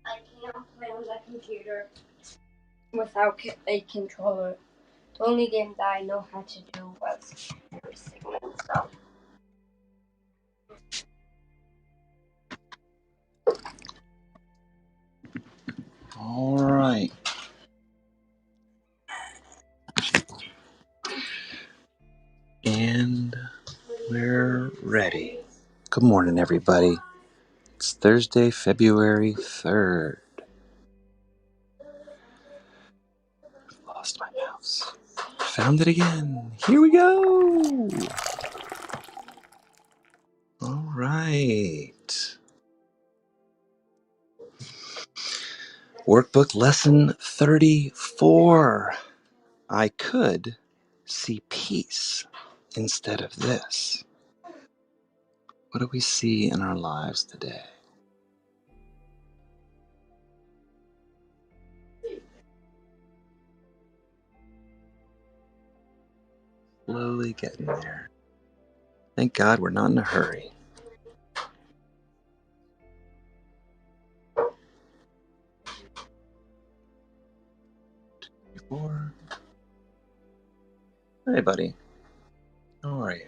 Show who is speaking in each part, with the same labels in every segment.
Speaker 1: I can't play on the computer without a controller. The only game that I know how to do was Schucman, so.
Speaker 2: All right. And we're ready. Good morning, everybody. It's Thursday, February 3rd. Lost my mouse. Found it again. Here we go. All right. Workbook lesson 34. I could see peace instead of this. What do we see in our lives today? Slowly getting there. Thank God we're not in a hurry. Hey, buddy. How are you?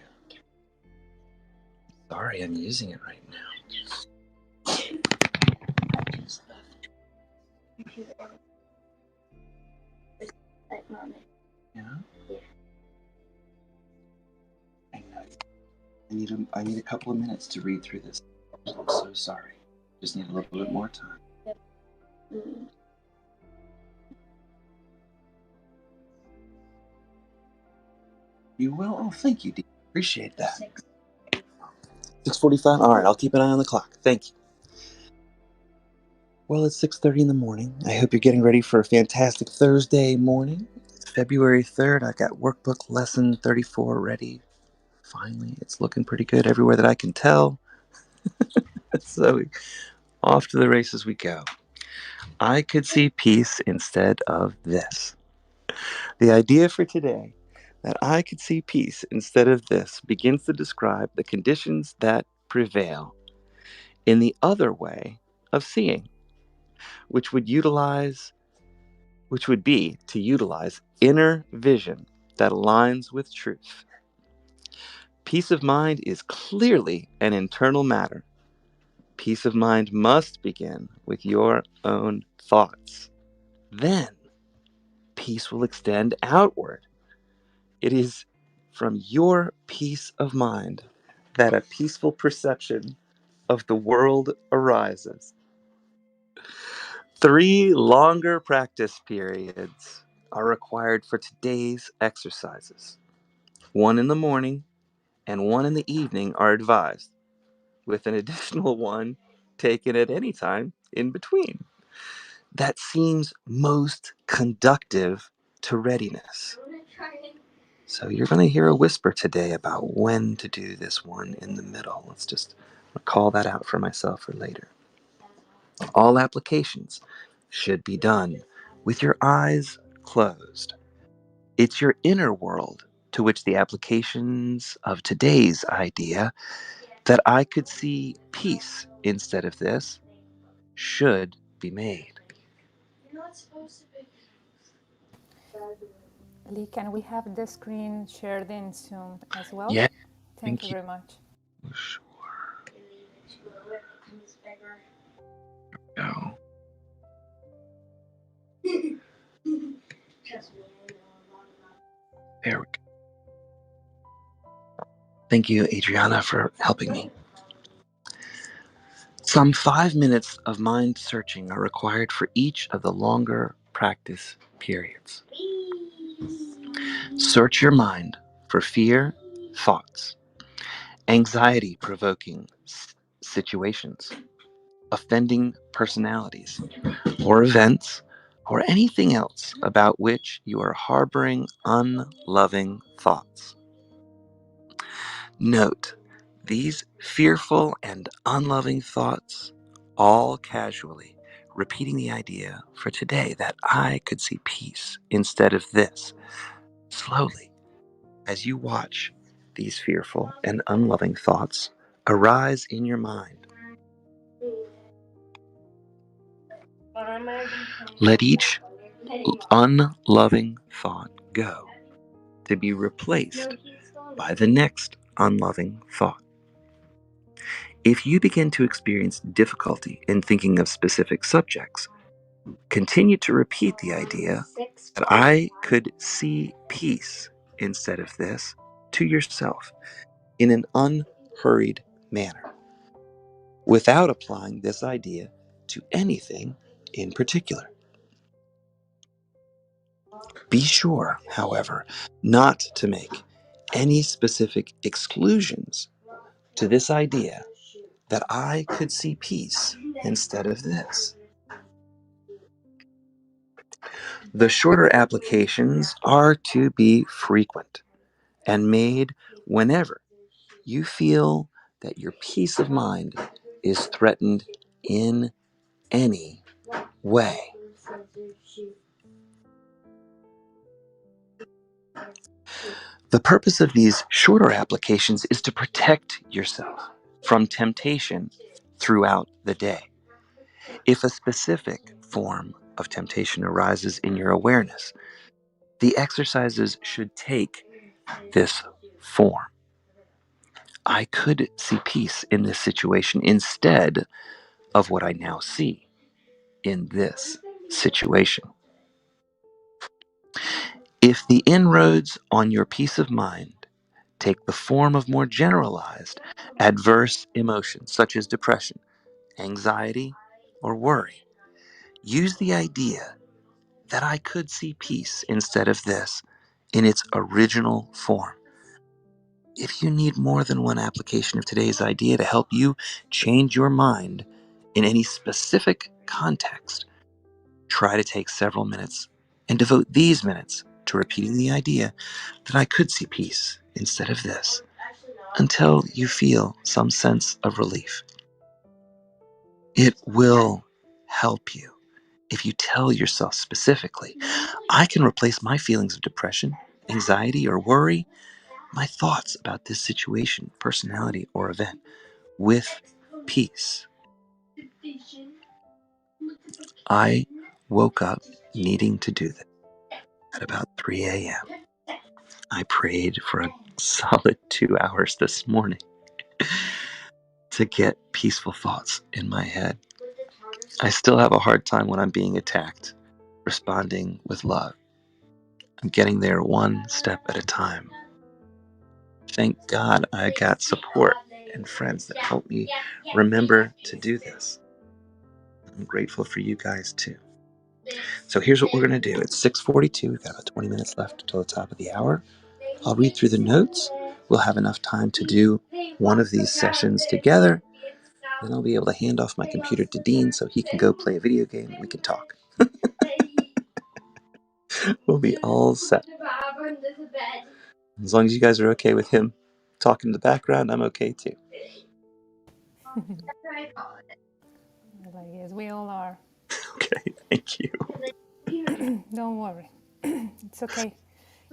Speaker 2: Sorry, I'm using it right now. Yeah? I need a couple of minutes to read through this. I'm so sorry. Just need a little bit more time. You will? Oh, thank you, Dee. Appreciate that. 6:45? All right, I'll keep an eye on the clock. Thank you. Well, it's 6:30 in the morning. I hope you're getting ready for a fantastic Thursday morning. It's February 3rd. I got workbook lesson 34 ready. Finally, it's looking pretty good everywhere that I can tell. So off to the races we go. I could see peace instead of this. The idea for today, that I could see peace instead of this, begins to describe the conditions that prevail in the other way of seeing, which would be to utilize inner vision that aligns with truth. Peace of mind is clearly an internal matter. Peace of mind must begin with your own thoughts. Then, peace will extend outward. It is from your peace of mind that a peaceful perception of the world arises. 3 longer practice periods are required for today's exercises. 1 in the morning and 1 in the evening are advised, with an additional 1 taken at any time in between. That seems most conducive to readiness. So you're going to hear a whisper today about when to do this one in the middle. Let's just call that out for myself for later. All applications should be done with your eyes closed. It's your inner world to which the applications of today's idea, that I could see peace instead of this, should be made.
Speaker 1: You're not supposed to pick.
Speaker 3: Lee, can we have the screen shared in Zoom as well?
Speaker 2: Yeah,
Speaker 3: Thank you very much.
Speaker 2: Sure. Go. There we go. Thank you, Adriana, for helping me. Some 5 minutes of mind searching are required for each of the longer practice periods. Search your mind for fear, thoughts, anxiety-provoking situations, offending personalities, or events, or anything else about which you are harboring unloving thoughts. Note, these fearful and unloving thoughts, all casually repeating the idea for today that I could see peace instead of this, slowly, as you watch these fearful and unloving thoughts arise in your mind. Let each unloving thought go, to be replaced by the next unloving thought. If you begin to experience difficulty in thinking of specific subjects, continue to repeat the idea that I could see peace instead of this to yourself in an unhurried manner, without applying this idea to anything in particular. Be sure, however, not to make any specific exclusions to this idea that I could see peace instead of this. The shorter applications are to be frequent and made whenever you feel that your peace of mind is threatened in any way. The purpose of these shorter applications is to protect yourself from temptation throughout the day. If a specific form of temptation arises in your awareness, the exercises should take this form. I could see peace in this situation instead of what I now see in this situation. If the inroads on your peace of mind take the form of more generalized adverse emotions such as depression, anxiety, or worry, use the idea that I could see peace instead of this in its original form. If you need more than one application of today's idea to help you change your mind in any specific context, try to take several minutes and devote these minutes to repeating the idea that I could see peace instead of this until you feel some sense of relief. It will help you if you tell yourself specifically, I can replace my feelings of depression, anxiety, or worry, my thoughts about this situation, personality, or event, with peace. I woke up needing to do this at about 3 a.m. I prayed for a solid 2 hours this morning to get peaceful thoughts in my head. I still have a hard time when I'm being attacked, responding with love. I'm getting there one step at a time. Thank God I got support and friends that help me remember to do this. I'm grateful for you guys too. So here's what we're going to do. It's 6:42. We've got about 20 minutes left until the top of the hour. I'll read through the notes. We'll have enough time to do one of these sessions together. Then I'll be able to hand off my computer to Dean so he can go play a video game and we can talk. We'll be all set. As long as you guys are okay with him talking in the background, I'm okay too.
Speaker 3: Well, I guess we all are.
Speaker 2: Okay, thank you.
Speaker 3: Don't worry. It's okay.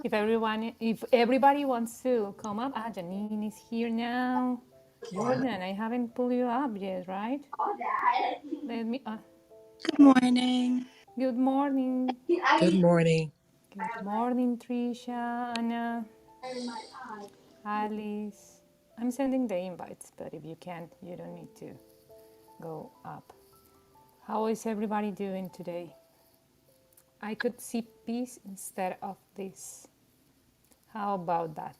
Speaker 3: If everybody wants to come up, Janine is here now. Jordan, I haven't pulled you up yet, right? Let me.
Speaker 4: Good morning.
Speaker 3: Good morning.
Speaker 4: Good morning.
Speaker 3: Good morning, Trisha, Anna, Alice. I'm sending the invites, but if you can't, you don't need to go up. How is everybody doing today? I could see peace instead of this. How about that?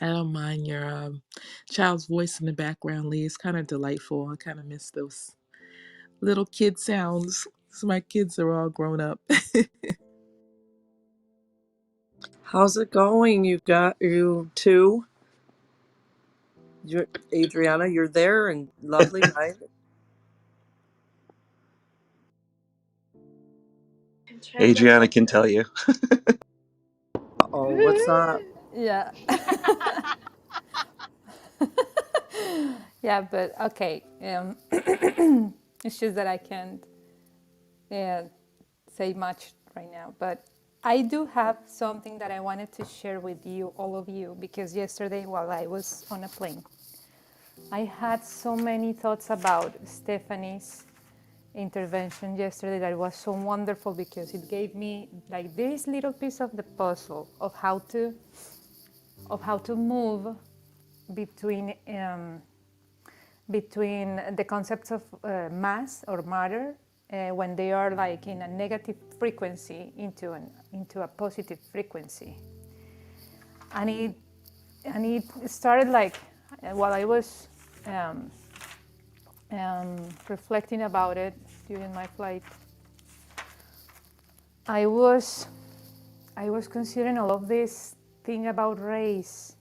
Speaker 4: I don't mind your child's voice in the background, Lee. It's kind of delightful. I kind of miss those little kid sounds. So my kids are all grown up.
Speaker 5: How's it going? You got you two? You're, Adriana, you're there and lovely, right?
Speaker 2: Adriana can tell you.
Speaker 5: Uh-oh, what's up?
Speaker 3: Yeah. Yeah, but okay. It's just that I can't say much right now. But I do have something that I wanted to share with you, all of you, because yesterday while I was on a plane, I had so many thoughts about Stephanie's intervention yesterday that was so wonderful because it gave me like this little piece of the puzzle of how to move between between the concepts of mass or matter when they are like in a negative frequency into a positive frequency, and it started like while I was um, reflecting about it during my flight. I was considering all of this thing about race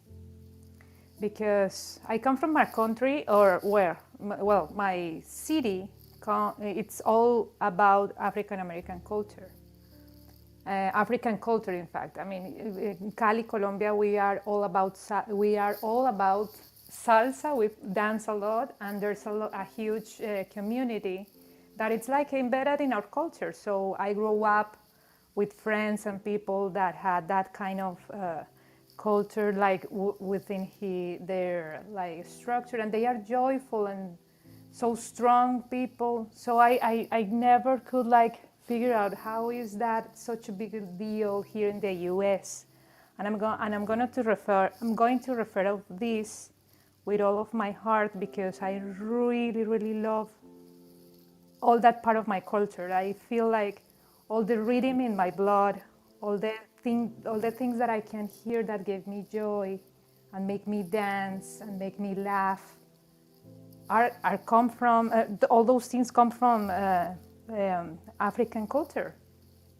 Speaker 3: because I come from a country or where, well, my city, it's all about African American culture. African culture, in fact. I mean, in Cali, Colombia, we are all about salsa. We dance a lot, and there's a huge community that it's like embedded in our culture. So I grew up with friends and people that had that kind of culture, like within their like structure, and they are joyful and so strong people. So I never could like figure out how is that such a big deal here in the U.S. And I'm going to refer of this with all of my heart because I really love all that part of my culture. I feel like all the rhythm in my blood, all the things that I can hear that give me joy and make me dance and make me laugh are come from all those things come from African culture.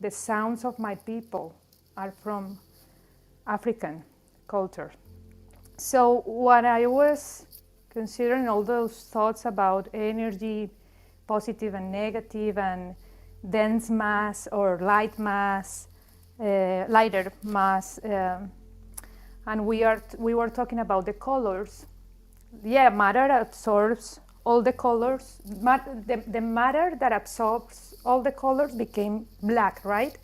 Speaker 3: The sounds of my people are from African culture. So when I was considering all those thoughts about energy, positive and negative, and dense mass or light mass, lighter mass, and we were talking about the colors. Yeah, matter absorbs all the colors. The matter that absorbs all the colors became black, right?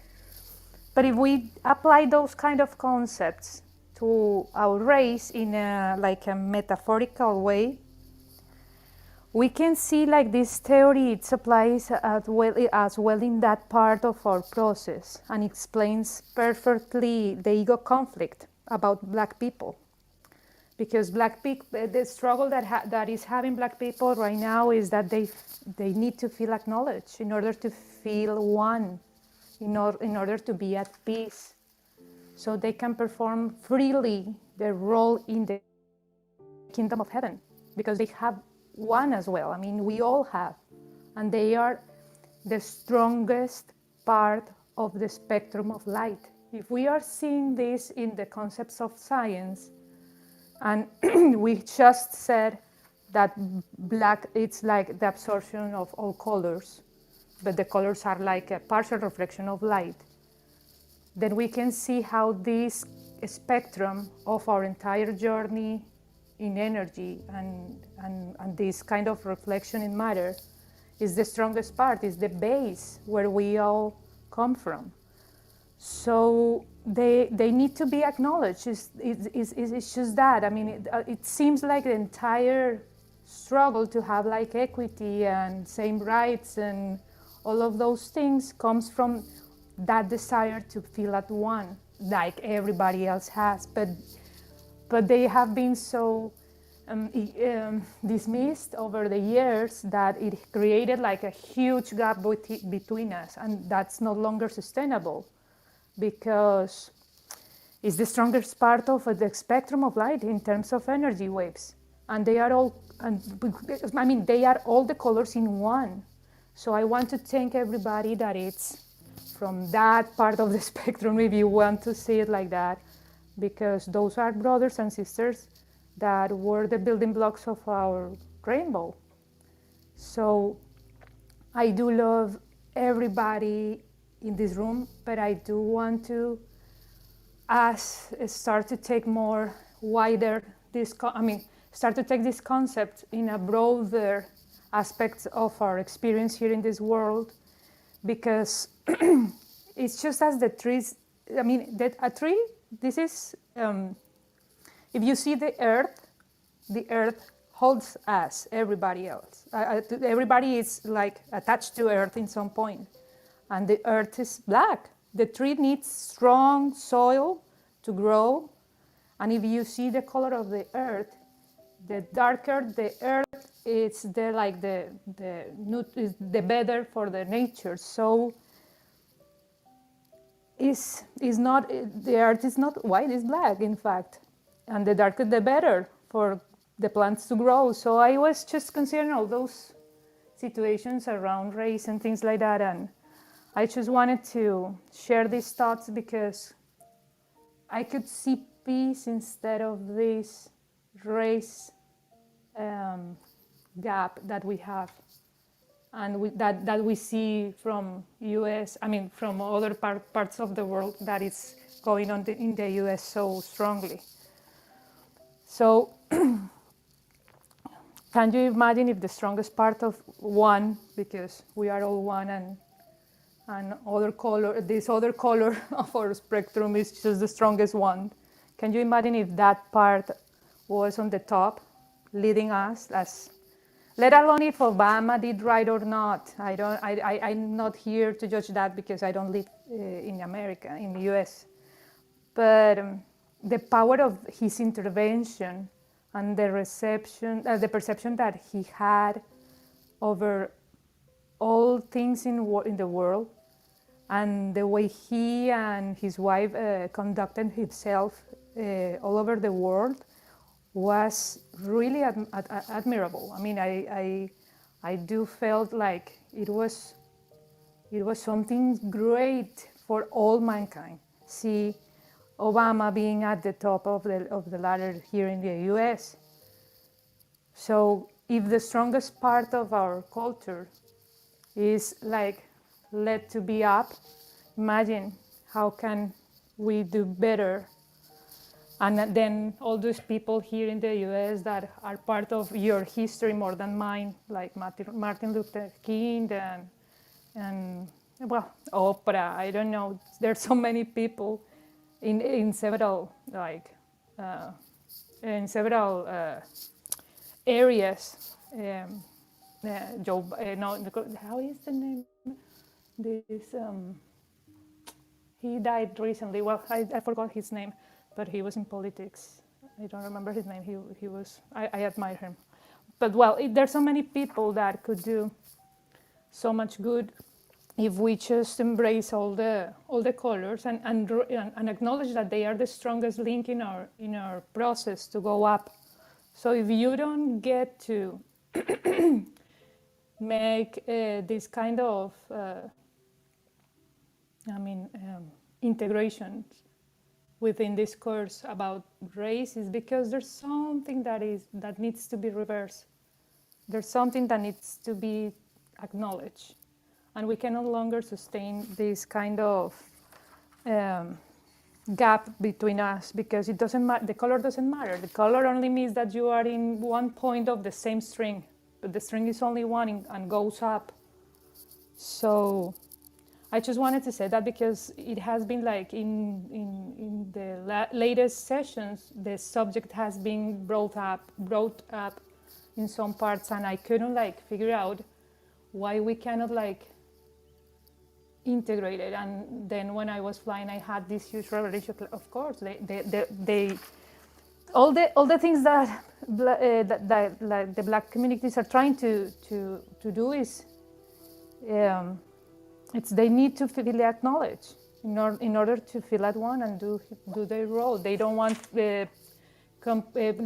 Speaker 3: But if we apply those kind of concepts to our race in like a metaphorical way, we can see like this theory it applies as well in that part of our process and explains perfectly the ego conflict about black people. Because black people, the struggle that is having black people right now is that they need to feel acknowledged in order to feel one, in order to be at peace, so they can perform freely their role in the kingdom of heaven, because they have one as well. I mean, we all have, and they are the strongest part of the spectrum of light. If we are seeing this in the concepts of science, and we just said that black, it's like the absorption of all colors, but the colors are like a partial reflection of light. Then we can see how this spectrum of our entire journey in energy and this kind of reflection in matter is the strongest part, is the base where we all come from. So they need to be acknowledged. It's just that. I mean, it seems like the entire struggle to have like equity and same rights and all of those things comes from that desire to feel at one, like everybody else has. But they have been so dismissed over the years that it created like a huge gap between us, and that's no longer sustainable, because it's the strongest part of the spectrum of light in terms of energy waves, and they are all, I mean, they are all the colors in one. So I want to thank everybody that it's from that part of the spectrum, if you want to see it like that, because those are brothers and sisters that were the building blocks of our rainbow. So I do love everybody in this room, but I do want to start to take more wider start to take this concept in a broader aspects of our experience here in this world, because it's just as the trees. I mean, that a tree. This is if you see the earth holds us, everybody else. Everybody is like attached to earth in some point, and the earth is black. The tree needs strong soil to grow, and if you see the color of the earth, the darker the earth, it's the better for the nature. So is not the earth is not white, it's black, in fact, and the darker the better for the plants to grow. So I was just considering all those situations around race and things like that, and I just wanted to share these thoughts because I could see peace instead of this race gap that we have, and that we see from US, I mean, from other parts of the world that is going on in the US so strongly. So can you imagine if the strongest part of one, because we are all one, and other color, this other color of our spectrum is just the strongest one. Can you imagine if that part was on the top, leading us as, let alone if Obama did right or not. I'm not here to judge that because I don't live in America, in the US. But the power of his intervention and the perception that he had over all things in the world, and the way he and his wife conducted himself all over the world was really admirable. I mean, I do felt like it was something great for all mankind. See Obama being at the top of the ladder here in the US. So if the strongest part of our culture is like led to be up, imagine how can we do better. And then all those people here in the US that are part of your history more than mine, like Martin Luther King and well, Oprah, I don't know. There's so many people in several areas. No, how is the name? This he died recently. Well, I forgot his name, but he was in politics. I don't remember his name. He was. I admire him. But well, there's so many people that could do so much good if we just embrace all the colors and acknowledge that they are the strongest link in our process to go up. So if you don't get to make this kind of integrations within this course about race, is because there's something that needs to be reversed. There's something that needs to be acknowledged, and we can no longer sustain this kind of gap between us, because it doesn't matter. The color doesn't matter. The color only means that you are in one point of the same string, but the string is only one and goes up. So I just wanted to say that because it has been like in the latest sessions, the subject has been brought up in some parts, and I couldn't like figure out why we cannot like integrate it. And then when I was flying, I had this huge revelation. Of course, they all the things that like the Black communities are trying to do is. They need to feel acknowledged in order to feel at one and do their role. They don't want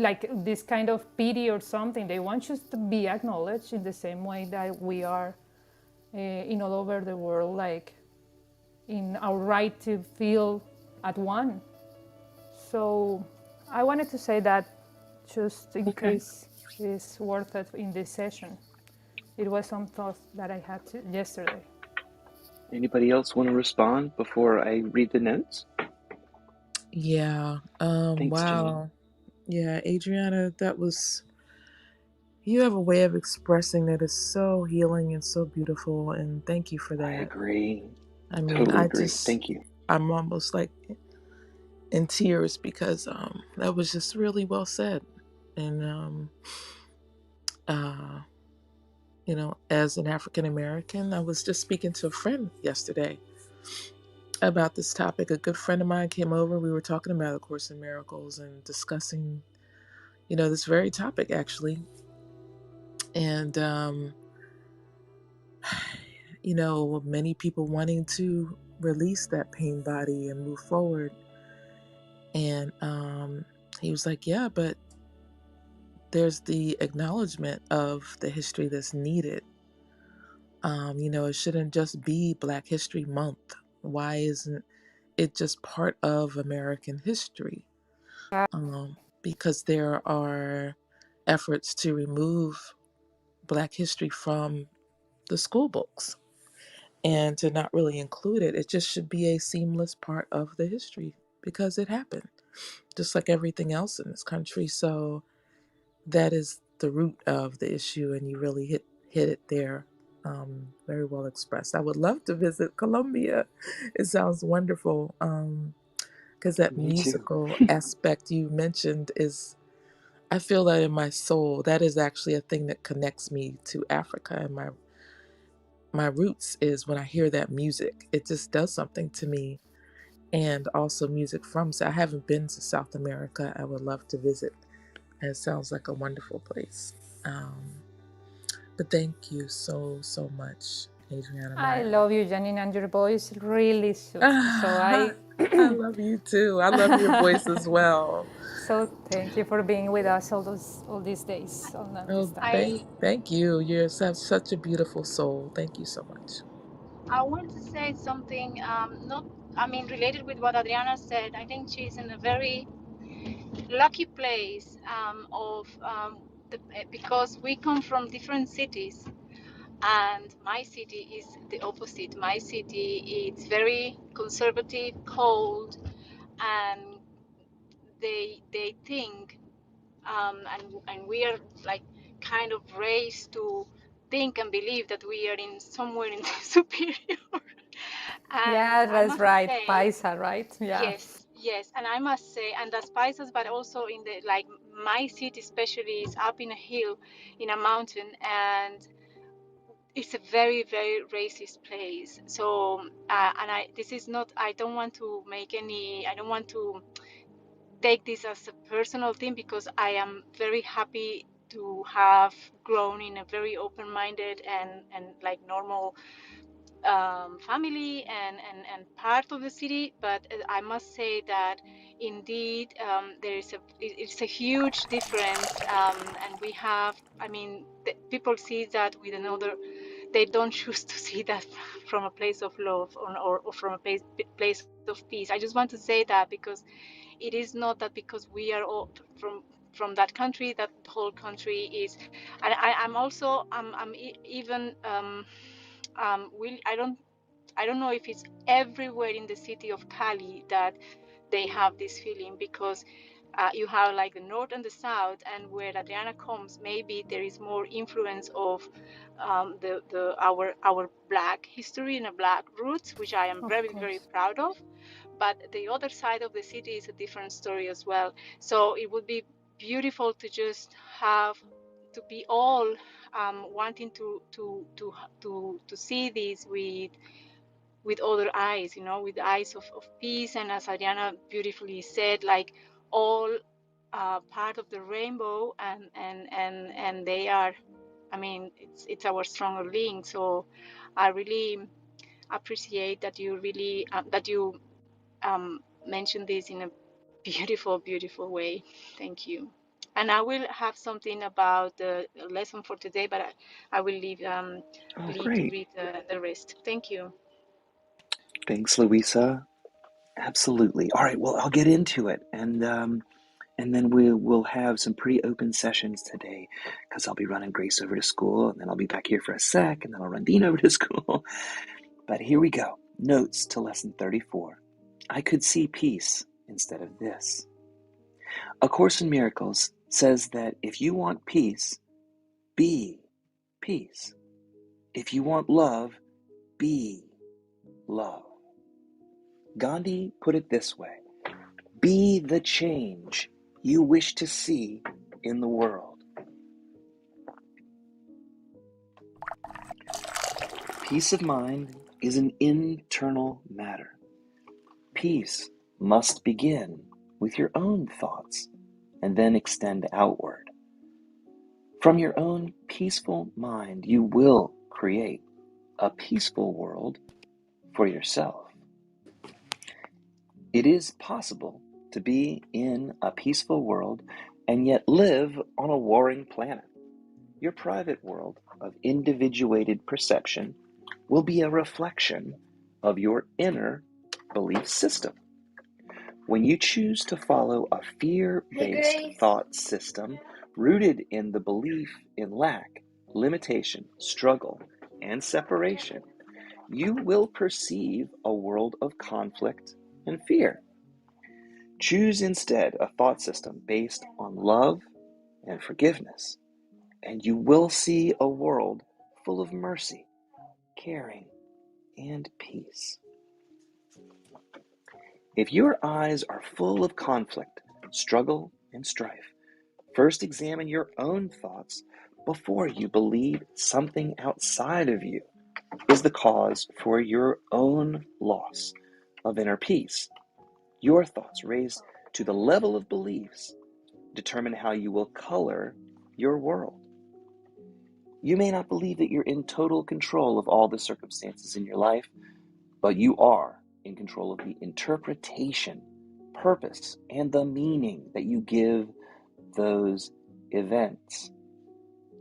Speaker 3: like this kind of pity or something. They want just to be acknowledged in the same way that we are in all over the world, like in our right to feel at one. So I wanted to say that just in case it's worth it in this session. It was some thoughts that I had yesterday.
Speaker 2: Anybody else want to respond before I read the notes?
Speaker 4: Yeah.
Speaker 2: Thanks,
Speaker 4: Wow. Yeah, Adriana, you have a way of expressing that is so healing and so beautiful, and thank you for that.
Speaker 2: I agree.
Speaker 4: I mean,
Speaker 2: Totally agree. Thank you.
Speaker 4: I'm almost like in tears because that was just really well said. And as an African American. I was just speaking to a friend yesterday about this topic. A good friend of mine came over. We were talking about A Course in Miracles and discussing, this very topic actually. And, many people wanting to release that pain body and move forward. And he was like, yeah, but there's the acknowledgement of the history that's needed. It shouldn't just be Black History Month. Why isn't it just part of American history? Because there are efforts to remove Black history from the school books and to not really include it. It just should be a seamless part of the history because it happened, just like everything else in this country. So that is the root of the issue, and you really hit it there. Very well expressed. I would love to visit Colombia. It sounds wonderful. Because that
Speaker 2: Me too.
Speaker 4: musical aspect you mentioned is, I feel that in my soul. That is actually a thing that connects me to Africa, and my roots is when I hear that music. It just does something to me. And also music from, so I haven't been to South America. I would love to visit. It sounds like a wonderful place. But thank you so much, Adriana
Speaker 3: I
Speaker 4: Meyer.
Speaker 3: love you, Janine, and your voice really suits me. So
Speaker 4: I
Speaker 3: I,
Speaker 4: love you too. I love your voice as well.
Speaker 3: so thank you for being with us all these days, all this
Speaker 4: Oh,
Speaker 3: time.
Speaker 4: thank you. You have such a beautiful soul. Thank you so much.
Speaker 6: I want to say something, not, I mean, related with what Adriana said. I think she's in a very lucky place because we come from different cities, and my city is the opposite. My city is very conservative, cold, and they think, and we are like kind of raised to think and believe that we are in somewhere in the superior. And
Speaker 3: Yeah,
Speaker 6: I
Speaker 3: that's
Speaker 6: must
Speaker 3: right.
Speaker 6: say,
Speaker 3: Paisa, right? Yeah.
Speaker 6: yes, and I must say, and as Pisces, but also in the like my city especially is up in a hill, in a mountain, and it's a very very racist place. So and I this is not, I don't want to make any, I don't want to take this as a personal thing, because I am very happy to have grown in a very open-minded and like normal family and part of the city. But I must say that indeed there is it's a huge difference, and we have, I mean, people see that with another, they don't choose to see that from a place of love, or from a place of peace. I just want to say that, because it is not that because we are all from that country, that the whole country is. And I'm also even will I don't know if it's everywhere in the city of Cali that they have this feeling, because you have like the north and the south, and where Adriana comes, maybe there is more influence of the our black history and black roots, which I am
Speaker 3: Of
Speaker 6: very very
Speaker 3: course.
Speaker 6: proud of. But the other side of the city is a different story as well. So it would be beautiful to just have to be all wanting to see this with other eyes, with the eyes of peace. And as Ariana beautifully said, like all part of the rainbow, and they are, I mean, it's our stronger link. So I really appreciate that you really that you mentioned this in a beautiful, beautiful way. Thank you. And I will have something about the lesson for today, but I will leave
Speaker 2: Oh,
Speaker 6: Lee to
Speaker 2: great.
Speaker 6: read the rest. Thank you.
Speaker 2: Thanks, Louisa. Absolutely. All right. Well, I'll get into it, and then we'll have some pretty open sessions today, because I'll be running Grace over to school, and then I'll be back here for a sec, and then I'll run Dean over to school. But here we go. Notes to lesson 34. I could see peace instead of this. A Course in Miracles says that if you want peace, be peace. If you want love, be love. Gandhi put it this way: be the change you wish to see in the world. Peace of mind is an internal matter. Peace must begin with your own thoughts and then extend outward. From your own peaceful mind, you will create a peaceful world for yourself. It is possible to be in a peaceful world and yet live on a warring planet. Your private world of individuated perception will be a reflection of your inner belief system. When you choose to follow a fear-based thought system rooted in the belief in lack, limitation, struggle, and separation, you will perceive a world of conflict and fear. Choose instead a thought system based on love and forgiveness, and you will see a world full of mercy, caring, and peace. If your eyes are full of conflict, struggle, and strife, first examine your own thoughts before you believe something outside of you is the cause for your own loss of inner peace. Your thoughts raised to the level of beliefs determine how you will color your world. You may not believe that you're in total control of all the circumstances in your life, but you are in control of the interpretation, purpose, and the meaning that you give those events.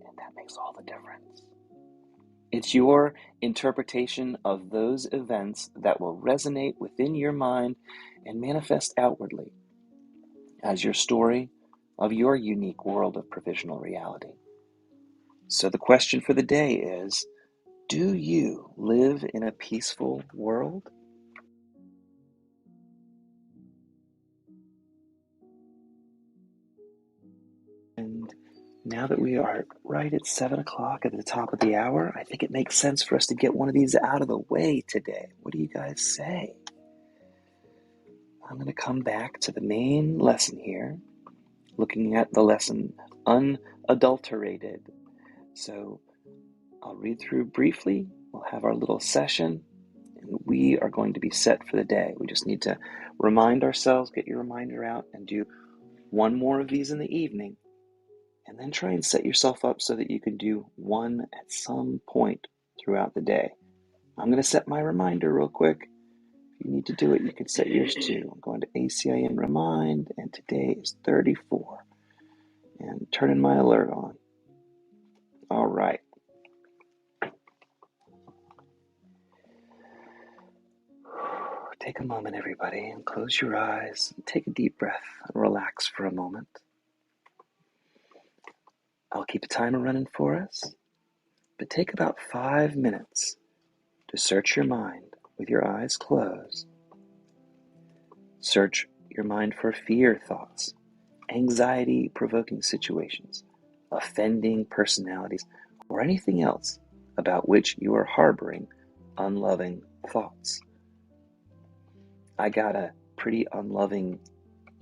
Speaker 2: And that makes all the difference. It's your interpretation of those events that will resonate within your mind and manifest outwardly as your story of your unique world of provisional reality. So the question for the day is, do you live in a peaceful world? And now that we are right at 7 o'clock at the top of the hour, I think it makes sense for us to get one of these out of the way today. What do you guys say? I'm going to come back to the main lesson here, looking at the lesson Unadulterated. So I'll read through briefly. We'll have our little session, and we are going to be set for the day. We just need to remind ourselves, get your reminder out, and do one more of these in the evening. And then try and set yourself up so that you can do one at some point throughout the day. I'm going to set my reminder real quick. If you need to do it, you can set yours too. I'm going to ACIM Remind, and today is 34. And turning my alert on. All right. Take a moment, everybody, and close your eyes. And take a deep breath and relax for a moment. I'll keep a timer running for us, but take about 5 minutes to search your mind with your eyes closed. Search your mind for fear thoughts, anxiety-provoking situations, offending personalities, or anything else about which you are harboring unloving thoughts. I got a pretty unloving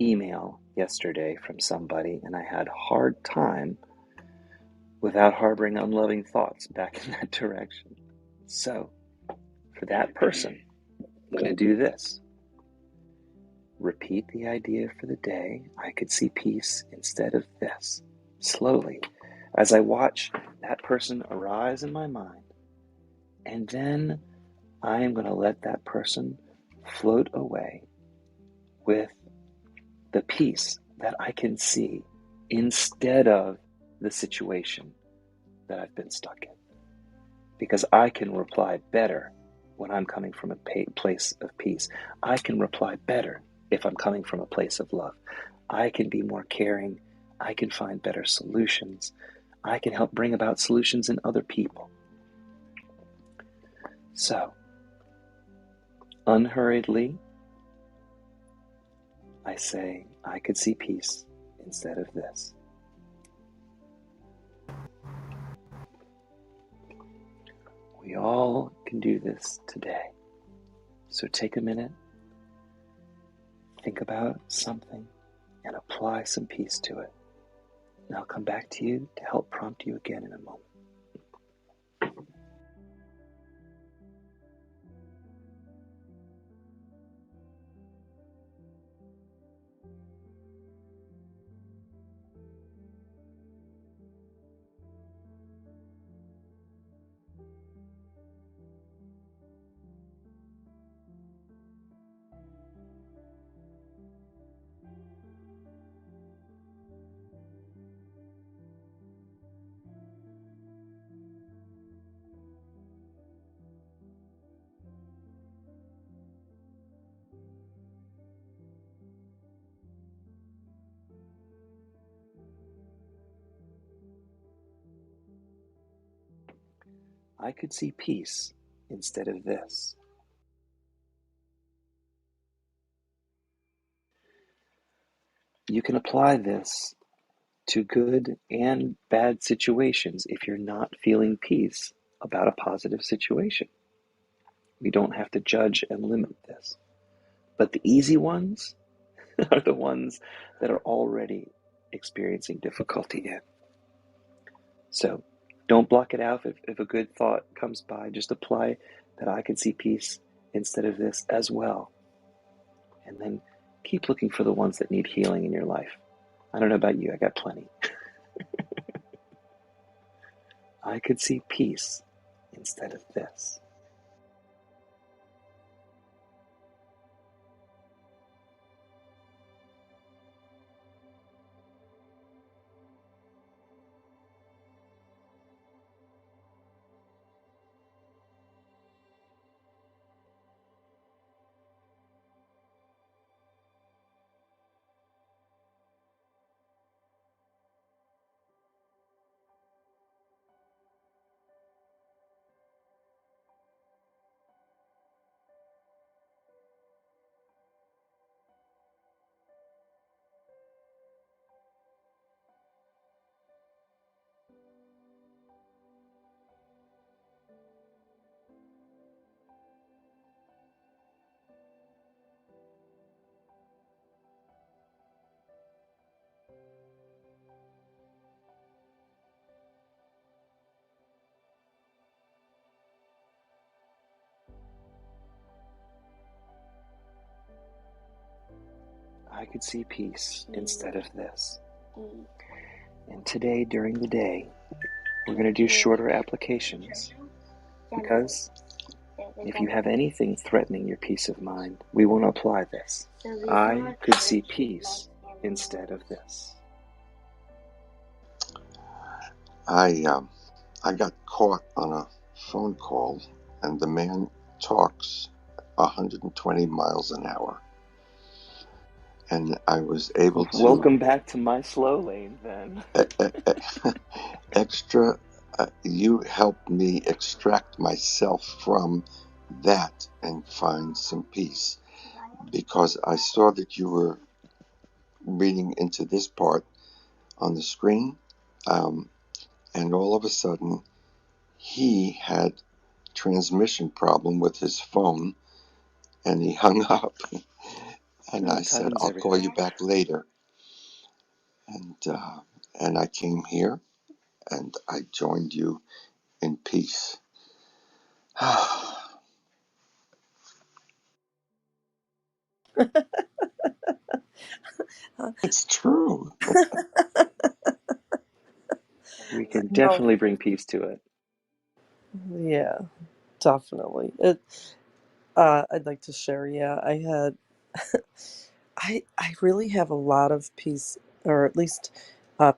Speaker 2: email yesterday from somebody, and I had a hard time without harboring unloving thoughts back in that direction. So, for that person, I'm going to do this. Repeat the idea for the day. I could see peace instead of this. Slowly, as I watch that person arise in my mind. And then I am going to let that person float away with the peace that I can see instead of the situation that I've been stuck in. Because I can reply better when I'm coming from a place of peace. I can reply better if I'm coming from a place of love. I can be more caring. I can find better solutions. I can help bring about solutions in other people. So, unhurriedly, I say, I could see peace instead of this. We all can do this today. So take a minute, think about something, and apply some peace to it. And I'll come back to you to help prompt you again in a moment. I could see peace instead of this. You can apply this to good and bad situations if you're not feeling peace about a positive situation. We don't have to judge and limit this. But the easy ones are the ones that are already experiencing difficulty in. So don't block it out if a good thought comes by. Just apply that I can see peace instead of this as well. And then keep looking for the ones that need healing in your life. I don't know about you, I got plenty. I could see peace instead of this. I could see peace instead of this. And today, during the day, we're going to do shorter applications because if you have anything threatening your peace of mind, we want to apply this. I could see peace instead of this.
Speaker 7: I got caught on a phone call, and the man talks 120 miles an hour, and I was able to
Speaker 2: Welcome back to my slow lane, then.
Speaker 7: extra. You helped me extract myself from that and find some peace, because I saw that you were reading into this part on the screen, and all of a sudden he had transmission problem with his phone, and he hung up. And I said,
Speaker 2: Timing's
Speaker 7: I'll call
Speaker 2: everything.
Speaker 7: you back later. And I came here and I joined you in peace. It's true.
Speaker 2: We can
Speaker 5: No.
Speaker 2: definitely bring peace to it.
Speaker 5: Yeah, definitely. I'd like to share. Yeah, I had. I really have a lot of peace, or at least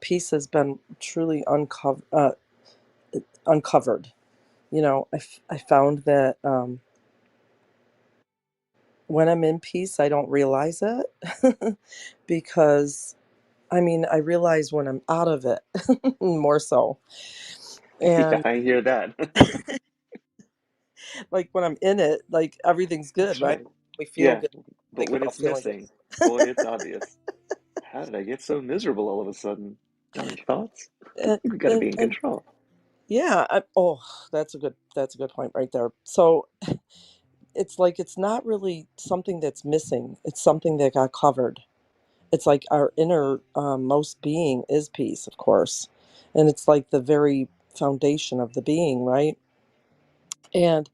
Speaker 5: peace has been truly uncovered. I found that when I'm in peace, I don't realize it because I mean, I realize when I'm out of it more so.
Speaker 2: Yeah,
Speaker 5: And
Speaker 2: I hear that.
Speaker 5: like when I'm in it, like everything's good,
Speaker 2: That's
Speaker 5: right?
Speaker 2: right.
Speaker 5: We feel
Speaker 2: Yeah,
Speaker 5: good.
Speaker 2: but
Speaker 5: Think
Speaker 2: when
Speaker 5: about
Speaker 2: it's
Speaker 5: feeling
Speaker 2: missing, boy, it's obvious. How did I get so miserable all of a sudden? Darn thoughts.
Speaker 5: good.
Speaker 2: We got to be in control.
Speaker 5: Yeah, that's a good point right there. So it's like it's not really something that's missing. It's something that got covered. It's like our inner most being is peace, of course, and it's like the very foundation of the being, right? And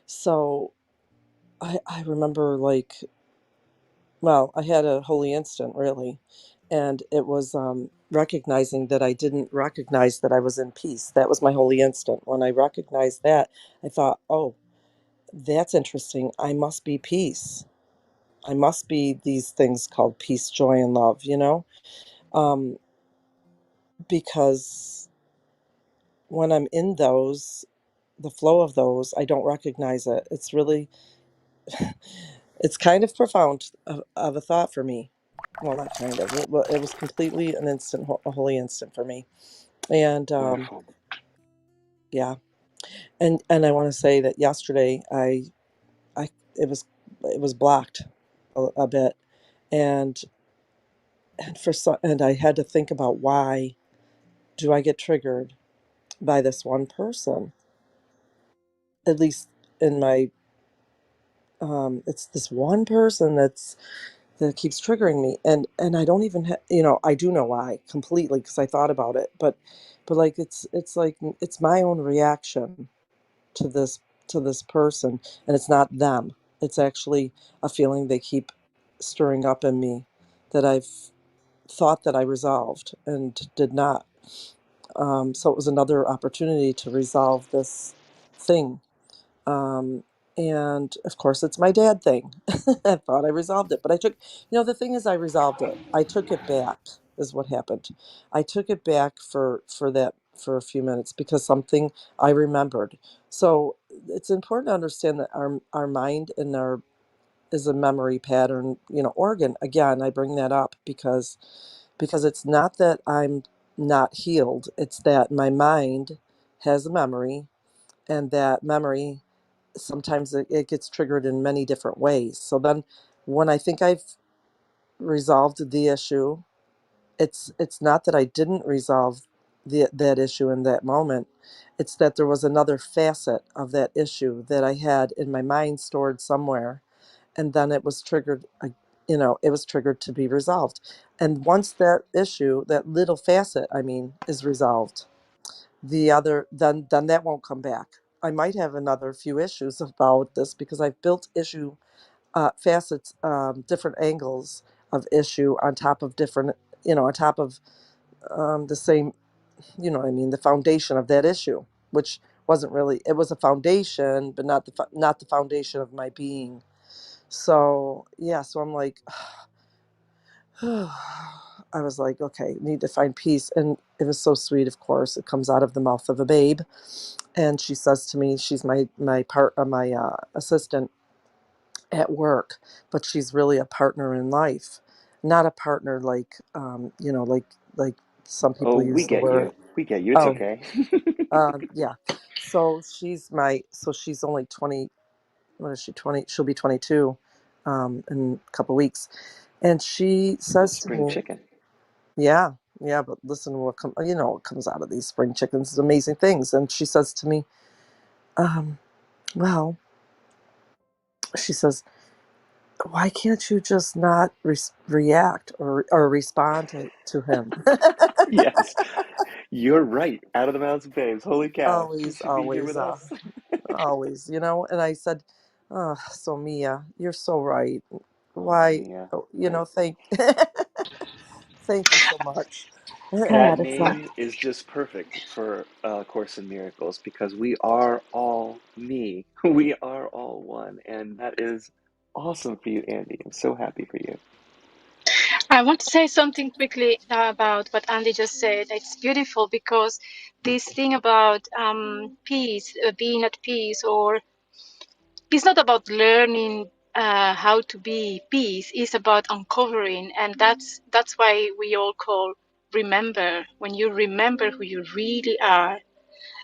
Speaker 5: so I remember like, well, I had a holy instant really, and it was recognizing that I didn't recognize that I was in peace. That was my holy instant. When I recognized that, I thought, oh, that's interesting. I must be peace. I must be these things called peace, joy, and love, um, because when I'm in those, the flow of those, I don't recognize it. It's really, it's kind of profound of a thought for me. Well, not kind of. It was completely an instant, a holy instant for me. And
Speaker 2: Beautiful.
Speaker 5: yeah. And I want to say that yesterday I it was blocked a bit, and and I had to think about, why do I get triggered by this one person? At least in my it's this one person that keeps triggering me, and I don't even I do know why completely, because I thought about it, but like it's like it's my own reaction to this person, and it's not them. It's actually a feeling they keep stirring up in me that I've thought that I resolved and did not. So it was another opportunity to resolve this thing. Um, and of course, it's my dad thing. I thought I resolved it, but the thing is, I resolved it. I took it back, is what happened. I took it back for a few minutes, because something I remembered. So it's important to understand that our mind and our is a memory pattern, organ. Again, I bring that up because it's not that I'm not healed. It's that my mind has a memory, and that memory sometimes it gets triggered in many different ways. So then when I think I've resolved the issue, it's not that I didn't resolve that issue in that moment. It's that there was another facet of that issue that I had in my mind stored somewhere, and then it was triggered. It was triggered to be resolved. And once that issue, that little facet, I mean, is resolved, the other then that won't come back. I might have another few issues about this, because I've built issue facets, different angles of issue on top of different, on top of the same, what I mean, the foundation of that issue, which wasn't really, it was a foundation, but not the foundation of my being. So yeah, so I'm like, I was like, okay, need to find peace. And it was so sweet. Of course, it comes out of the mouth of a babe, and she says to me, she's my assistant at work, but she's really a partner in life, not a partner like like some
Speaker 8: Oh,
Speaker 5: people use the word.
Speaker 8: we get you, it's
Speaker 5: Oh,
Speaker 8: okay.
Speaker 5: yeah. So she's only 20. What is she, 20? She'll be 22 in a couple weeks, and she
Speaker 8: The
Speaker 5: says to
Speaker 8: spring
Speaker 5: me,
Speaker 8: chicken.
Speaker 5: yeah, yeah, but listen, what comes out of these spring chickens is amazing things. And she says to me, um, well, she says, why can't you just not react or respond to him?
Speaker 8: Yes, you're right. Out of the mouths of babes. Holy cow. You
Speaker 5: Always,
Speaker 8: should be here
Speaker 5: always,
Speaker 8: with us.
Speaker 5: always, And I said, oh, so Mia, you're so right.
Speaker 8: Oh,
Speaker 5: Why,
Speaker 8: Mia.
Speaker 5: thank you so much.
Speaker 8: That
Speaker 4: God, it's like,
Speaker 8: name is just perfect for Course in Miracles, because we are all me. We are all one. And that is awesome for you, Andy. I'm so happy for you.
Speaker 6: I want to say something quickly about what Andy just said. It's beautiful because this thing about peace, being at peace, or it's not about learning how to be peace. It's about uncovering, and that's why we all call remember. When you remember who you really are,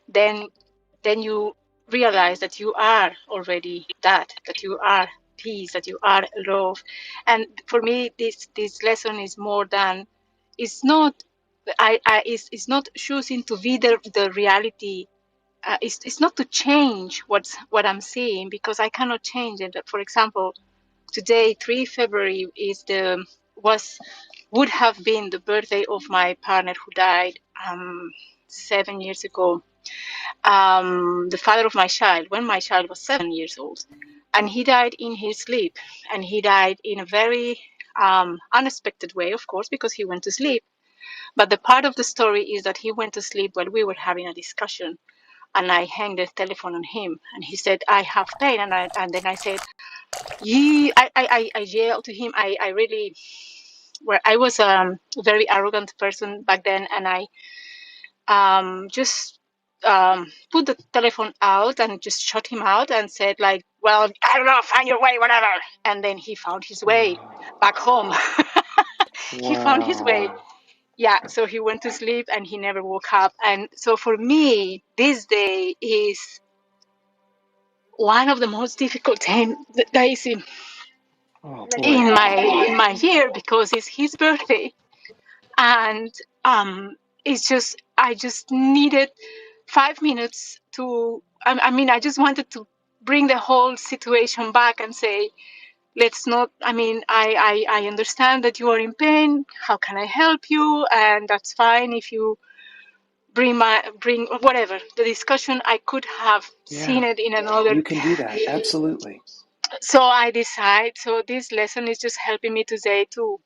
Speaker 6: then you realize that you are already that you are peace, that you are love. And for me, this lesson is more than, it's not, it's not choosing to be the reality. It's not to change what I'm seeing, because I cannot change it. For example, today, 3 February, was would have been the birthday of my partner who died 7 years ago, the father of my child, when my child was 7 years old. And he died in his sleep. And he died in a very unexpected way, of course, because he went to sleep. But the part of the story is that he went to sleep while we were having a discussion. And I hung the telephone on him. And he said, I have pain. And then I said, I yelled to him. I really, well, I was a very arrogant person back then. And I just put the telephone out and just shut him out and said, like, well, I don't know, find your way, whatever. And then he found his way
Speaker 8: Oh,
Speaker 6: back home. He found his way.
Speaker 8: wow.
Speaker 6: yeah, so he went to sleep and he never woke up. And so for me, this day is one of the most difficult days
Speaker 8: Oh boy.
Speaker 6: in my year, because it's his birthday. And it's just, I just needed 5 minutes to, I mean, I just wanted to bring the whole situation back and say, let's not, I mean, I understand that you are in pain. How can I help you? And that's fine if you bring whatever the discussion. I could have
Speaker 8: Yeah,
Speaker 6: seen it in another.
Speaker 8: you can do that. Absolutely.
Speaker 6: So I decide, so this lesson is just helping me today to,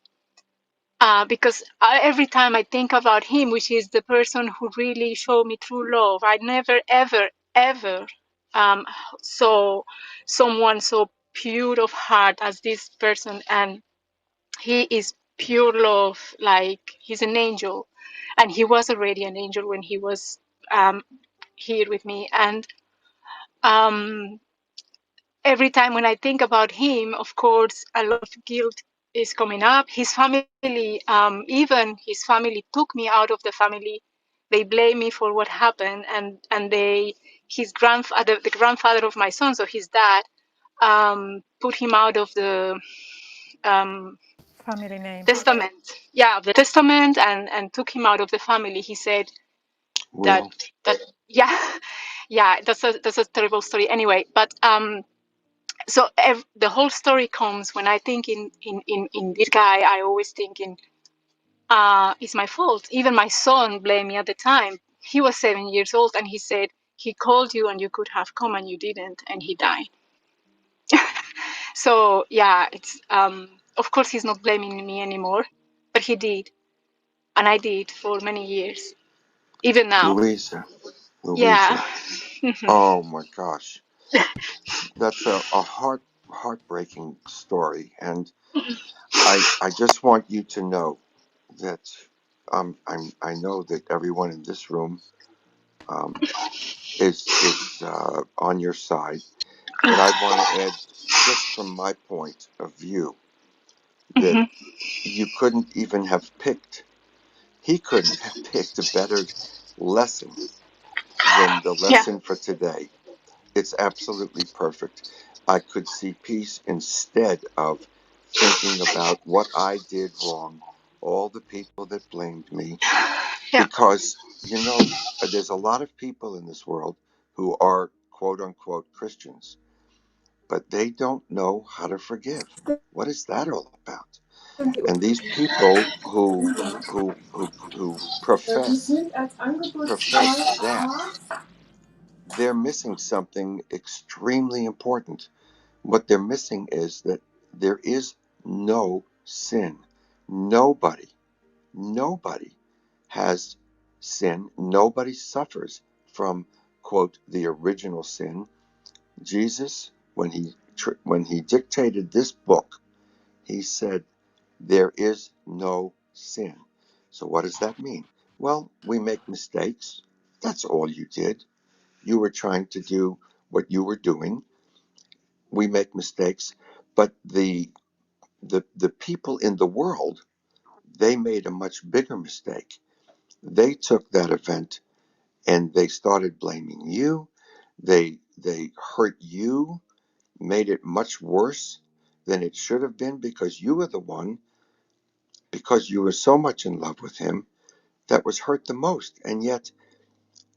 Speaker 6: because every time I think about him, which is the person who really showed me true love, I never, ever, ever um, saw someone so pure of heart as this person. And he is pure love, like he's an angel. And he was already an angel when he was um, here with me. And um, every time when I think about him, of course, a lot of guilt is coming up. His family, even his family took me out of the family. They blame me for what happened, and his grandfather, the grandfather of my son, so his dad, put him out of the um,
Speaker 3: Family name.
Speaker 6: testament. Yeah, the testament, and took him out of the family. He said that
Speaker 7: Will,
Speaker 6: that yeah, yeah, that's a terrible story. Anyway, but so the whole story comes when I think in this guy. I always think in it's my fault. Even my son blamed me at the time. He was 7 years old, and he said he called you and you could have come and you didn't, and he died. So yeah, it's of course he's not blaming me anymore, but he did, and I did for many years, even now.
Speaker 7: Louisa,
Speaker 6: Yeah.
Speaker 7: Louisa. Oh my gosh, that's a heartbreaking story, and I just want you to know that I know that everyone in this room um, is on your side, but I want to add, just from my point of view, that
Speaker 6: Mhm.
Speaker 7: you couldn't even have picked. He couldn't have picked a better lesson than the
Speaker 6: Yeah.
Speaker 7: lesson for today. It's absolutely perfect. I could see peace instead of thinking about what I did wrong, all the people that blamed me,
Speaker 6: Yeah.
Speaker 7: because, there's a lot of people in this world who are quote unquote Christians, but they don't know how to forgive. What is that all about? And these people who profess that, they're missing something extremely important. What they're missing is that there is no sin. Nobody, nobody has sin. Nobody suffers from, quote, the original sin. Jesus, when he dictated this book, he said, there is no sin. So what does that mean? Well, we make mistakes. That's all you did. You were trying to do what you were doing. We make mistakes, but the people in the world, they made a much bigger mistake. They took that event and they started blaming you. They hurt you, made it much worse than it should have been, because you were the one, because you were so much in love with him, that was hurt the most. And yet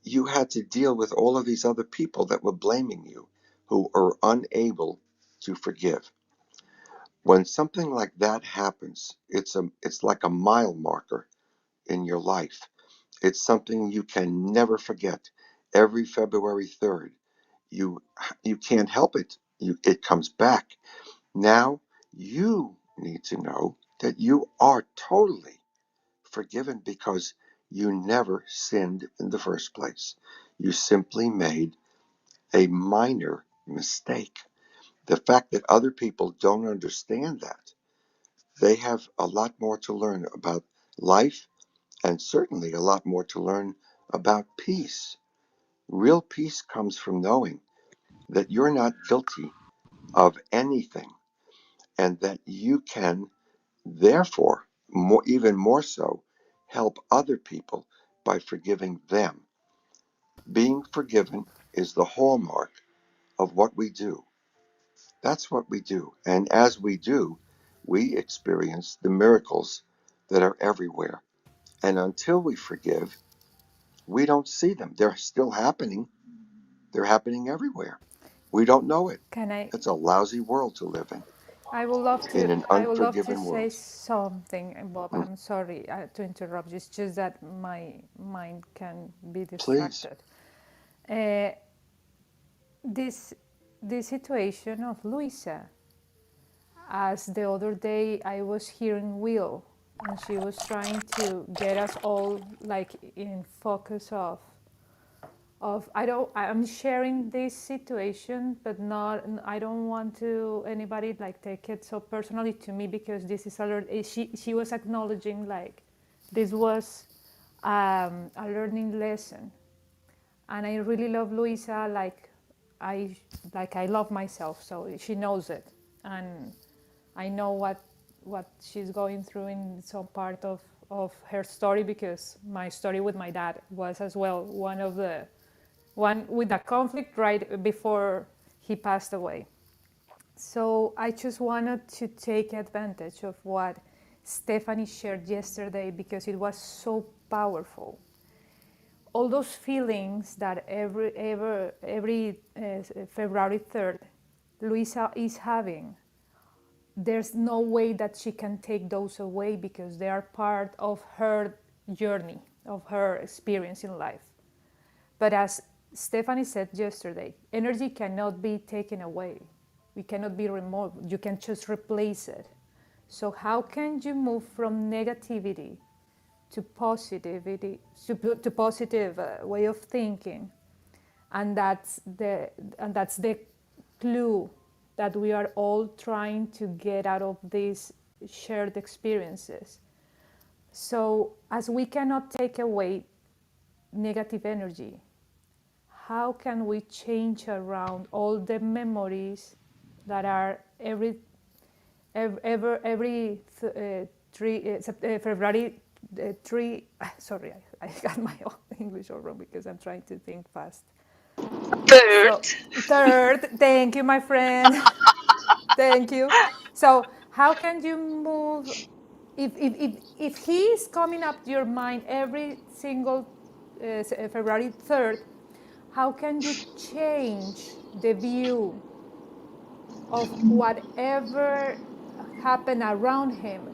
Speaker 7: you had to deal with all of these other people that were blaming you, who are unable to forgive. When something like that happens, it's like a mile marker in your life. It's something you can never forget. Every February 3rd, you you can't help it. It comes back. Now you need to know that you are totally forgiven, because you never sinned in the first place. You simply made a minor mistake. The fact that other people don't understand that, they have a lot more to learn about life, and certainly a lot more to learn about peace. Real peace comes from knowing that you're not guilty of anything, and that you can, therefore, even more so, help other people by forgiving them. Being forgiven is the hallmark of what we do. That's what we do. And as we do, we experience the miracles that are everywhere. And until we forgive, we don't see them. They're still happening. They're happening everywhere. We don't know it.
Speaker 3: Can
Speaker 7: It's a lousy world to live in an
Speaker 3: I would love to
Speaker 7: unforgiven
Speaker 3: say
Speaker 7: world.
Speaker 3: something, Bob.
Speaker 7: Mm,
Speaker 3: I'm sorry to interrupt you. It's just that my mind can be
Speaker 7: please.
Speaker 3: distracted. Uh, this this situation of Luisa, as the other day I was hearing Will, and she was trying to get us all like in focus of I'm sharing this situation, but not, I don't want to anybody like take it so personally to me, because this is she was acknowledging like this was a learning lesson, and I really love Luisa I I love myself, so she knows it, and I know what she's going through in some part of her story, because my story with my dad was as well one with a conflict right before he passed away. So I just wanted to take advantage of what Stephanie shared yesterday, because it was so powerful. All those feelings that every February 3rd, Luisa is having, there's no way that she can take those away, because they are part of her journey, of her experience in life. But as Stephanie said yesterday, energy cannot be taken away. It cannot be removed. You can just replace it. So how can you move from negativity to positivity, to positive way of thinking? And that's the clue that we are all trying to get out of these shared experiences. So as we cannot take away negative energy, how can we change around all the memories that are every February 3, sorry, I got my own English all wrong because I'm trying to think fast.
Speaker 6: Third,
Speaker 3: So third, thank you, my friend. Thank you. So how can you move if he is coming up to your mind every single February 3rd, how can you change the view of whatever happened around him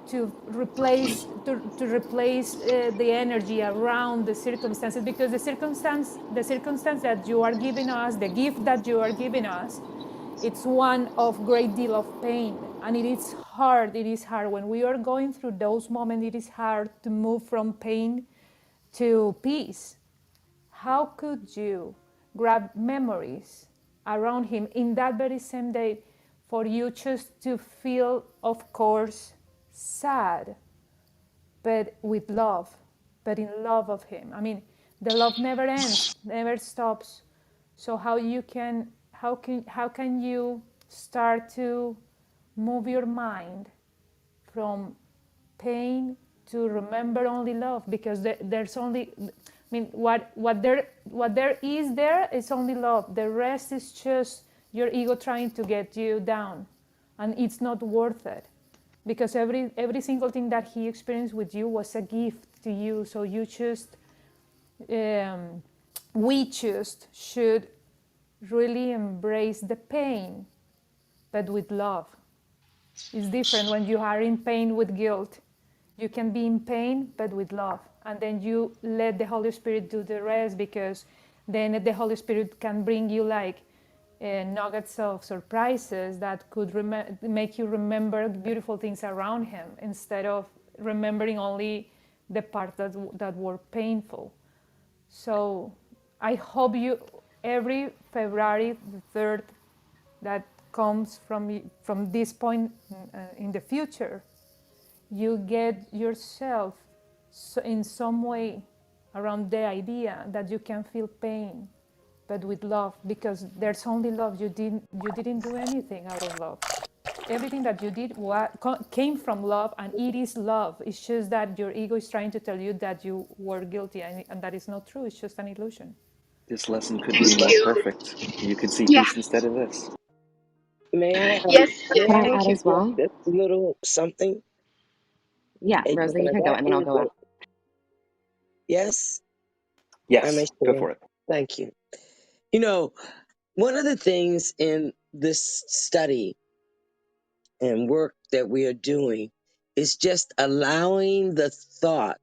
Speaker 3: to replace the energy around the circumstances, because the circumstance that you are giving us, the gift that you are giving us, it's one of great deal of pain, and it is hard when we are going through those moments. It is hard to move from pain to peace. How could you grab memories around him in that very same day for you just to feel, of course, sad, but with love, but in love of him? I mean, the love never ends, never stops. So how can you start to move your mind from pain to remember only love, because there's only, I mean, what there is only love. The rest is just your ego trying to get you down, and it's not worth it, because every single thing that he experienced with you was a gift to you. So you just we just should really embrace the pain, but with love. It's different when you are in pain with guilt. You can be in pain, but with love. And then you let the Holy Spirit do the rest, because then the Holy Spirit can bring you like nuggets of surprises that could make you remember beautiful things around Him, instead of remembering only the parts that were painful. So I hope you, every February the 3rd that comes from this point in the future, you get yourself in some way around the idea that you can feel pain, but with love, because there's only love. You didn't do anything out of love. everything that you did came from love, and it is love. It's just that your ego is trying to tell you that you were guilty, and that is not true. It's just an illusion.
Speaker 8: This lesson couldn't be
Speaker 6: Thank
Speaker 8: more
Speaker 6: you.
Speaker 8: perfect. You could see
Speaker 6: Yeah.
Speaker 8: peace instead of this.
Speaker 6: Yes.
Speaker 9: Can
Speaker 6: Yes.
Speaker 9: I
Speaker 6: Thank
Speaker 9: add
Speaker 6: you.
Speaker 9: as well?
Speaker 10: a little something?
Speaker 9: Yeah,
Speaker 10: Can
Speaker 9: Rosa, you
Speaker 10: I
Speaker 9: can go
Speaker 10: go?
Speaker 9: and then I'll go after.
Speaker 10: Yes, I may
Speaker 8: Yes, go
Speaker 10: share.
Speaker 8: for it.
Speaker 10: Thank you. You know, one of the things in this study and work that we are doing is just allowing the thought,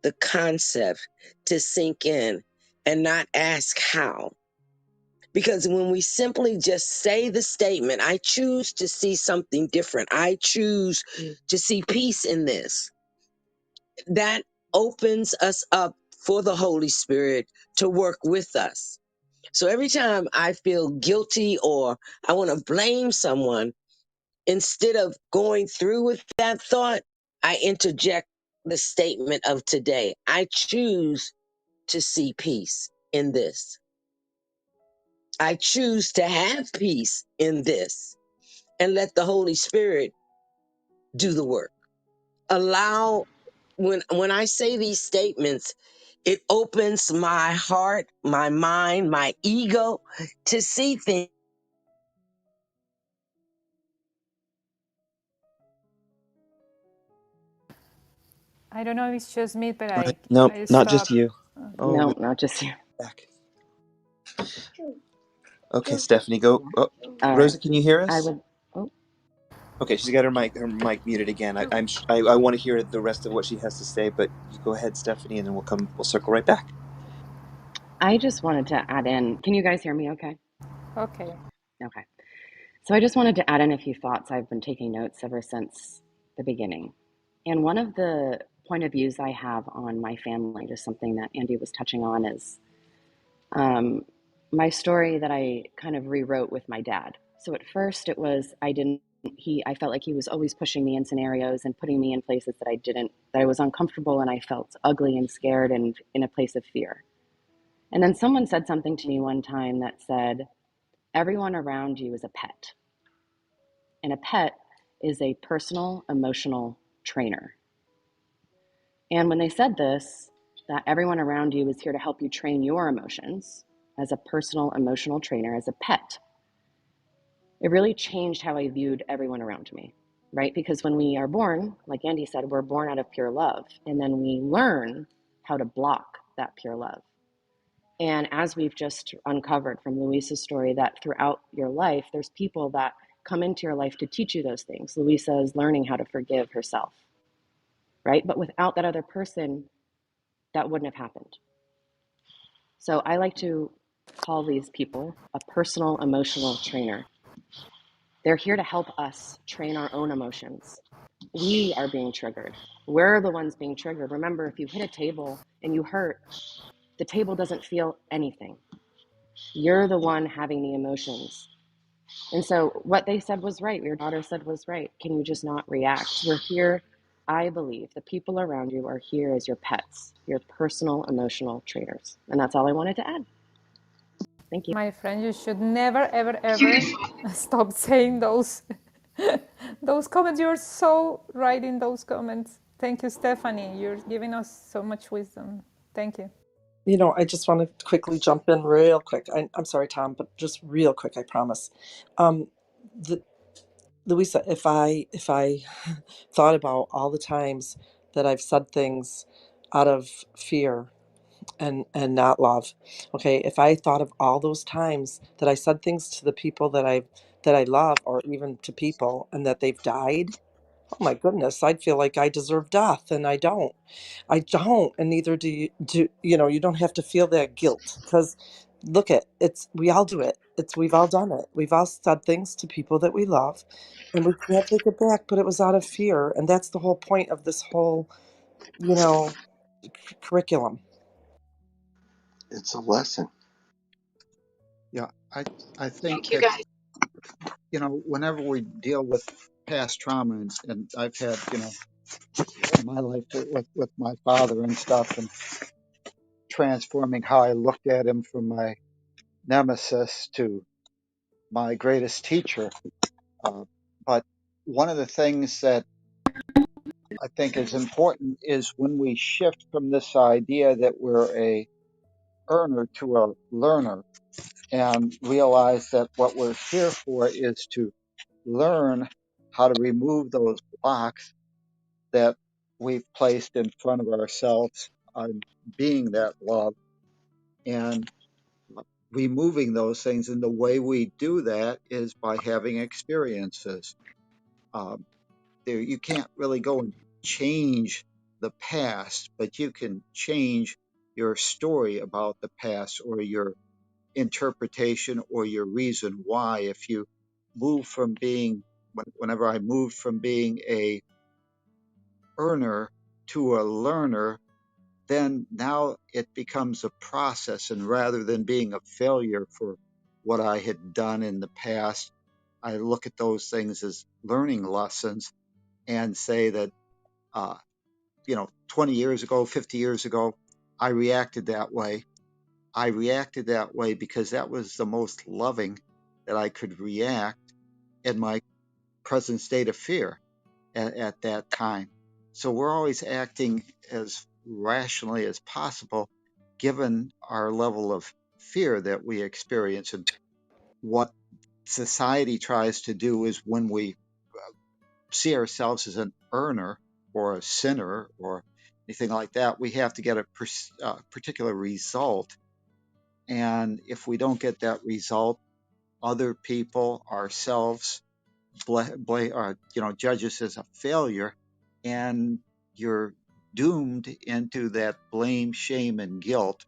Speaker 10: the concept to sink in and not ask how. Because when we simply just say the statement, I choose to see something different, I choose to see peace in this, that opens us up for the Holy Spirit to work with us. So every time I feel guilty or I want to blame someone, instead of going through with that thought, I interject the statement of today. I choose to see peace in this. I choose to have peace in this, and let the Holy Spirit do the work. Allow, when I say these statements, it opens my heart, my mind, my ego to see things.
Speaker 3: I don't know if it's just me, but
Speaker 2: Nope,
Speaker 3: I
Speaker 2: not just
Speaker 3: stopped.
Speaker 2: you. Oh,
Speaker 9: No,
Speaker 2: we
Speaker 9: not just you.
Speaker 2: back. Okay, Stephanie, go. Oh,
Speaker 9: All right.
Speaker 2: Rosa, can you hear
Speaker 9: I
Speaker 2: us?
Speaker 9: would. Oh,
Speaker 2: Okay, she's got her mic muted again. I want to hear the rest of what she has to say, but you go ahead, Stephanie, and then we'll circle right back.
Speaker 9: I just wanted to add in. Can you guys hear me okay?
Speaker 3: Okay.
Speaker 9: Okay. So I just wanted to add in a few thoughts. I've been taking notes ever since the beginning. And one of the point of views I have on my family, just something that Andy was touching on, is my story that I kind of rewrote with my dad. So at first it was, I felt like he was always pushing me in scenarios and putting me in places that I was uncomfortable, and I felt ugly and scared and in a place of fear. And then someone said something to me one time that said, everyone around you is a pet. And a pet is a personal emotional trainer. And when they said this, that everyone around you is here to help you train your emotions as a personal emotional trainer, as a pet, it really changed how I viewed everyone around me, right? Because when we are born, like Andy said, we're born out of pure love. And then we learn how to block that pure love. And as we've just uncovered from Luisa's story, that throughout your life, there's people that come into your life to teach you those things. Luisa is learning how to forgive herself, right? But without that other person, that wouldn't have happened. So I like to call these people a personal emotional trainer. They're here to help us train our own emotions. We are being triggered. We're the ones being triggered. Remember, if you hit a table and you hurt, the table doesn't feel anything. You're the one having the emotions. And so what they said was right. Your daughter said was right. Can you just not react? We're here. I believe the people around you are here as your pets, your personal emotional trainers. And that's all I wanted to add. Thank you.
Speaker 3: My friend, you should never, ever, ever stop saying those those comments. You're so right in those comments. Thank you, Stephanie. You're giving us so much wisdom. Thank you.
Speaker 5: You know, I just want to quickly jump in real quick. I'm sorry, Tom, but just real quick, I promise. The, Louisa, if I thought about all the times that I've said things out of fear and not love, okay, if I thought of all those times that I said things to the people that I love, or even to people, and that they've died, oh my goodness, I'd feel like I deserve death, and I don't. I don't, and neither do you. You don't have to feel that guilt, because look, it's we all do it. We've all done it. We've all said things to people that we love, and we can't take it back. But it was out of fear, and that's the whole point of this whole, you know, curriculum.
Speaker 7: It's a lesson.
Speaker 11: Yeah, I think
Speaker 6: Thank you,
Speaker 11: that,
Speaker 6: guys.
Speaker 11: whenever we deal with past trauma, and I've had, in my life with my father and stuff, and transforming how I looked at him from my nemesis to my greatest teacher. Uh, but one of the things that I think is important is when we shift from this idea that we're a earner to a learner and realize that what we're here for is to learn how to remove those blocks that we've placed in front of ourselves on being that love and removing those things. And the way we do that is by having experiences. Um, you can't really go and change the past, but you can change your story about the past or your interpretation or your reason why. If you move from being, whenever I moved from being a earner to a learner, then now it becomes a process. And rather than being a failure for what I had done in the past, I look at those things as learning lessons and say that, uh, 20 years ago, 50 years ago, I reacted that way. I reacted that way because that was the most loving that I could react in my present state of fear at that time. So we're always acting as rationally as possible given our level of fear that we experience. And what society tries to do is when we see ourselves as an earner or a sinner or anything like that, we have to get a particular result. And if we don't get that result, other people, ourselves, judge us as a failure, and you're doomed into that blame, shame, and guilt,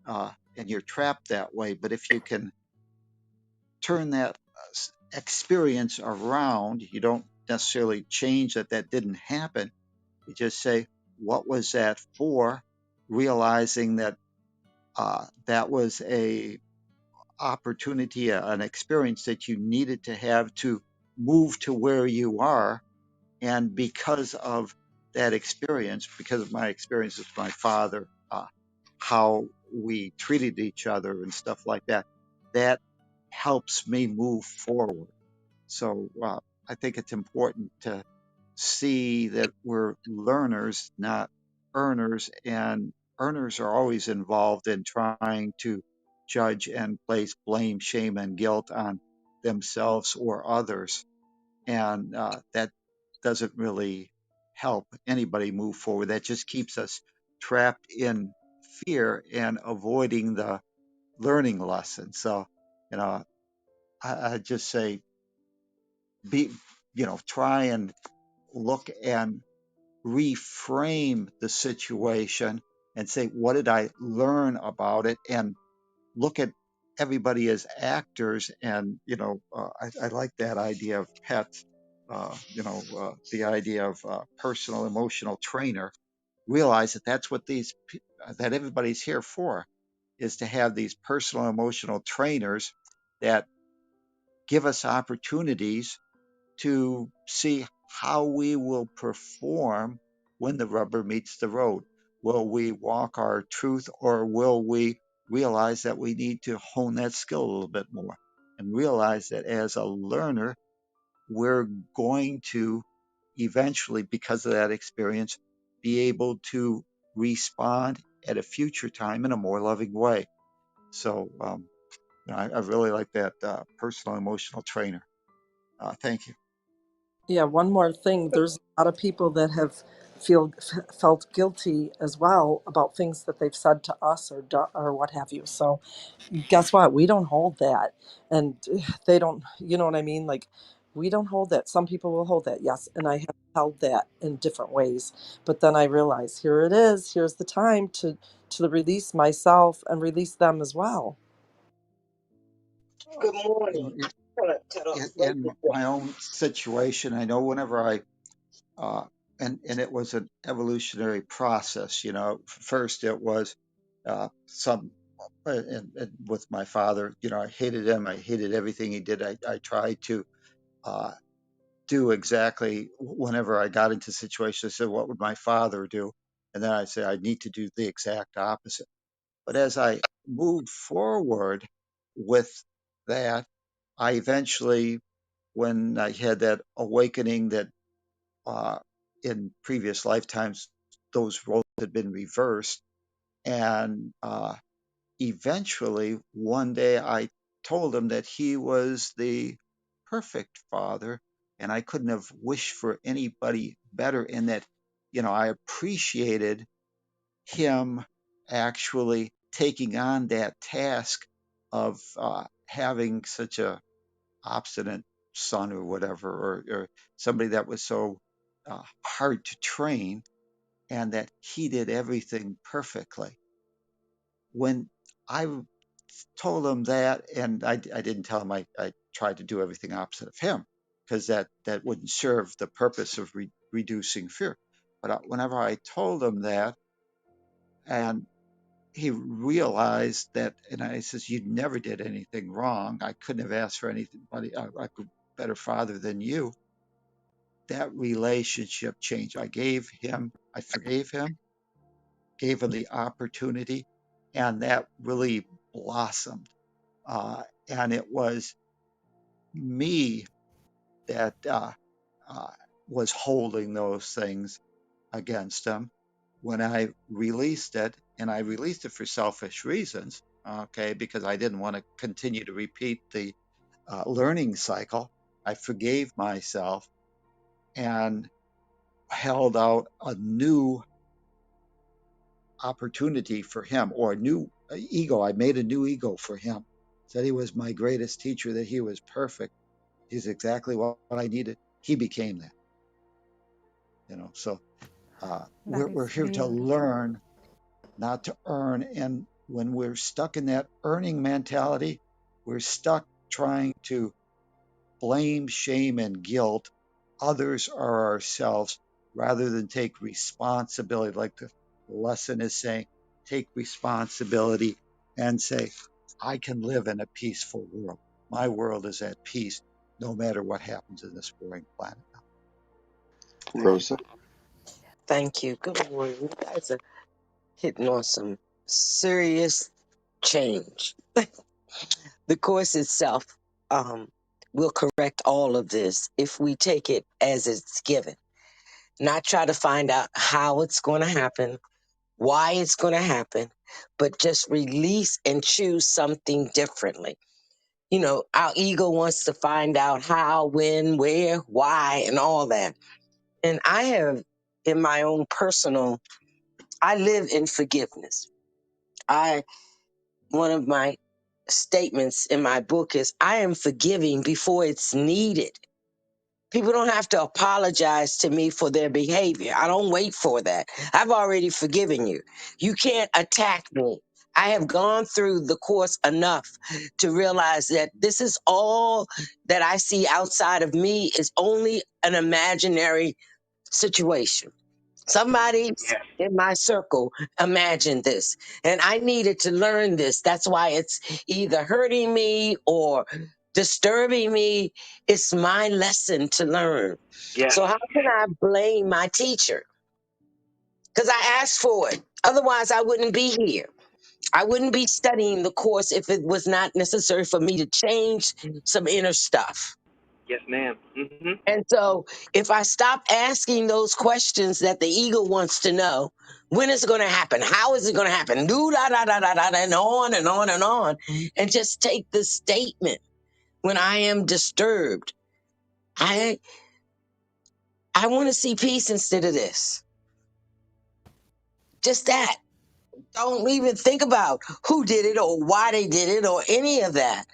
Speaker 11: and you're trapped that way. But if you can turn that experience around, you don't necessarily change that that didn't happen. You just say, what was that for? Realizing that that was a opportunity, an experience that you needed to have to move to where you are. And because of that experience, because of my experience with my father, how we treated each other and stuff like that, that helps me move forward. So I think it's important to see that we're learners, not earners, and earners are always involved in trying to judge and place blame, shame, and guilt on themselves or others. And that doesn't really help anybody move forward. That just keeps us trapped in fear and avoiding the learning lesson. So, you know, I just say, be, try and look and reframe the situation and say, what did I learn about it? And look at everybody as actors. And, I like that idea of pets, the idea of personal emotional trainer. Realize that that's what that everybody's here for, is to have these personal emotional trainers that give us opportunities to see how we will perform when the rubber meets the road. Will we walk our truth, or will we realize that we need to hone that skill a little bit more and realize that as a learner, we're going to eventually, because of that experience, be able to respond at a future time in a more loving way. So, I really like that personal emotional trainer. Thank you.
Speaker 5: Yeah, one more thing. There's a lot of people that have felt guilty as well about things that they've said to us or what have you. So guess what? We don't hold that. And they don't, you know what I mean? Like, we don't hold that. Some people will hold that, yes. And I have held that in different ways. But then I realize, here it is. Here's the time to release myself and release them as well.
Speaker 10: Good
Speaker 11: You know,
Speaker 10: morning. I'm gonna cut off right
Speaker 11: in
Speaker 10: there.
Speaker 11: my own situation, I know whenever uh, and it was an evolutionary process. First it was some, and with my father, I hated him. I hated everything he did. I tried to uh, do exactly whenever I got into situations. I said, what would my father do? And then I say, I need to do the exact opposite. But as I moved forward with that, I eventually when I had that awakening that in previous lifetimes those roles had been reversed, and eventually one day I told him that he was the perfect father, and I couldn't have wished for anybody better. In that, I appreciated him actually taking on that task of having such a obstinate son or whatever, or somebody that was so hard to train, and that he did everything perfectly. When I told him that, and I didn't tell him I tried to do everything opposite of him, because that wouldn't serve the purpose of reducing fear. But whenever I told him that, and he realized that, and I says, "You never did anything wrong. I couldn't have asked for anybody a better father than you." That relationship changed. I forgave him, gave him the opportunity, and that really blossomed. And it was me that uh, was holding those things against him. When I released it, and I released it for selfish reasons, okay, because I didn't want to continue to repeat the learning cycle, I forgave myself and held out a new opportunity for him, or a new ego. I made a new ego for him. Said he was my greatest teacher, that he was perfect. He's exactly what I needed. He became that. So
Speaker 3: That
Speaker 11: we're
Speaker 3: is
Speaker 11: here to
Speaker 3: beautiful.
Speaker 11: learn, not to earn. And when we're stuck in that earning mentality, we're stuck trying to blame, shame, and guilt others or ourselves, rather than take responsibility, like the lesson is saying, take responsibility and say, I can live in a peaceful world. My world is at peace no matter what happens in this boring planet. Thank you.
Speaker 7: Rosa.
Speaker 10: Thank you. Good morning. You guys are hitting on some serious change. The course itself will correct all of this if we take it as it's given, not try to find out how it's going to happen, why it's going to happen, but just release and choose something differently. Our ego wants to find out how, when, where, why, and all that. And I have, in my own personal, I live in forgiveness. One of my statements in my book is, I am forgiving before it's needed. People don't have to apologize to me for their behavior. I don't wait for that. I've already forgiven you. You can't attack me. I have gone through the course enough to realize that this is all that I see outside of me is only an imaginary situation. Somebody
Speaker 8: Yes.
Speaker 10: in my circle imagined this, and I needed to learn this. That's why it's either hurting me or disturbing me. It's my lesson to learn.
Speaker 8: Yes.
Speaker 10: So, how can I blame my teacher? Because I asked for it. Otherwise, I wouldn't be here. I wouldn't be studying the course if it was not necessary for me to change some inner stuff.
Speaker 8: Yes, ma'am. Mm-hmm.
Speaker 10: And so if I stop asking those questions that the ego wants to know, when is it going to happen? How is it going to happen? Do da da da da da and on and on and on. And just take the statement. When I am disturbed, I want to see peace instead of this. Just that. Don't even think about who did it or why they did it or any of that.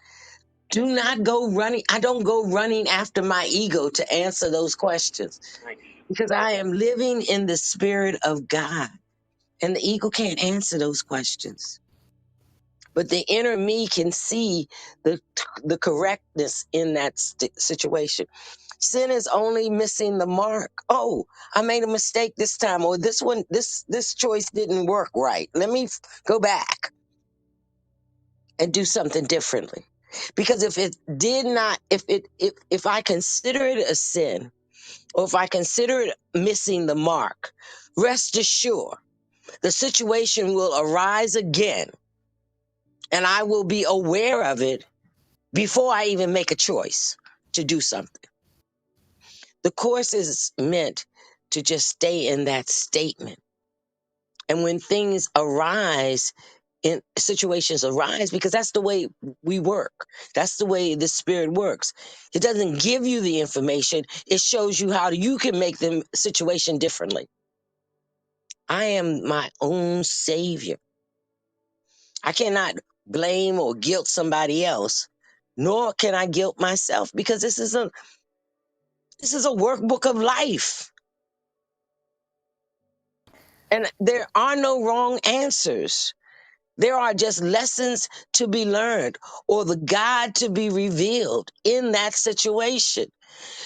Speaker 10: Do not go running. I don't go running after my ego to answer those questions,
Speaker 8: Nice.
Speaker 10: because I am living in the spirit of God. And the ego can't answer those questions. But the inner me can see the correctness in that situation. Sin is only missing the mark. Oh, I made a mistake this time, or this choice didn't work right. Let me go back and do something differently. Because if it did not, if I consider it a sin, or if I consider it missing the mark, rest assured the situation will arise again, and I will be aware of it before I even make a choice. to do something. The Course is meant to just stay in that statement. And when things arise, in situations arise, because that's the way we work. That's the way the Spirit works. It doesn't give you the information. It shows you how you can make the situation differently. I am my own savior. I cannot blame or guilt somebody else, nor can I guilt myself, because this is a workbook of life. And there are no wrong answers. There are just lessons to be learned or the God to be revealed in that situation.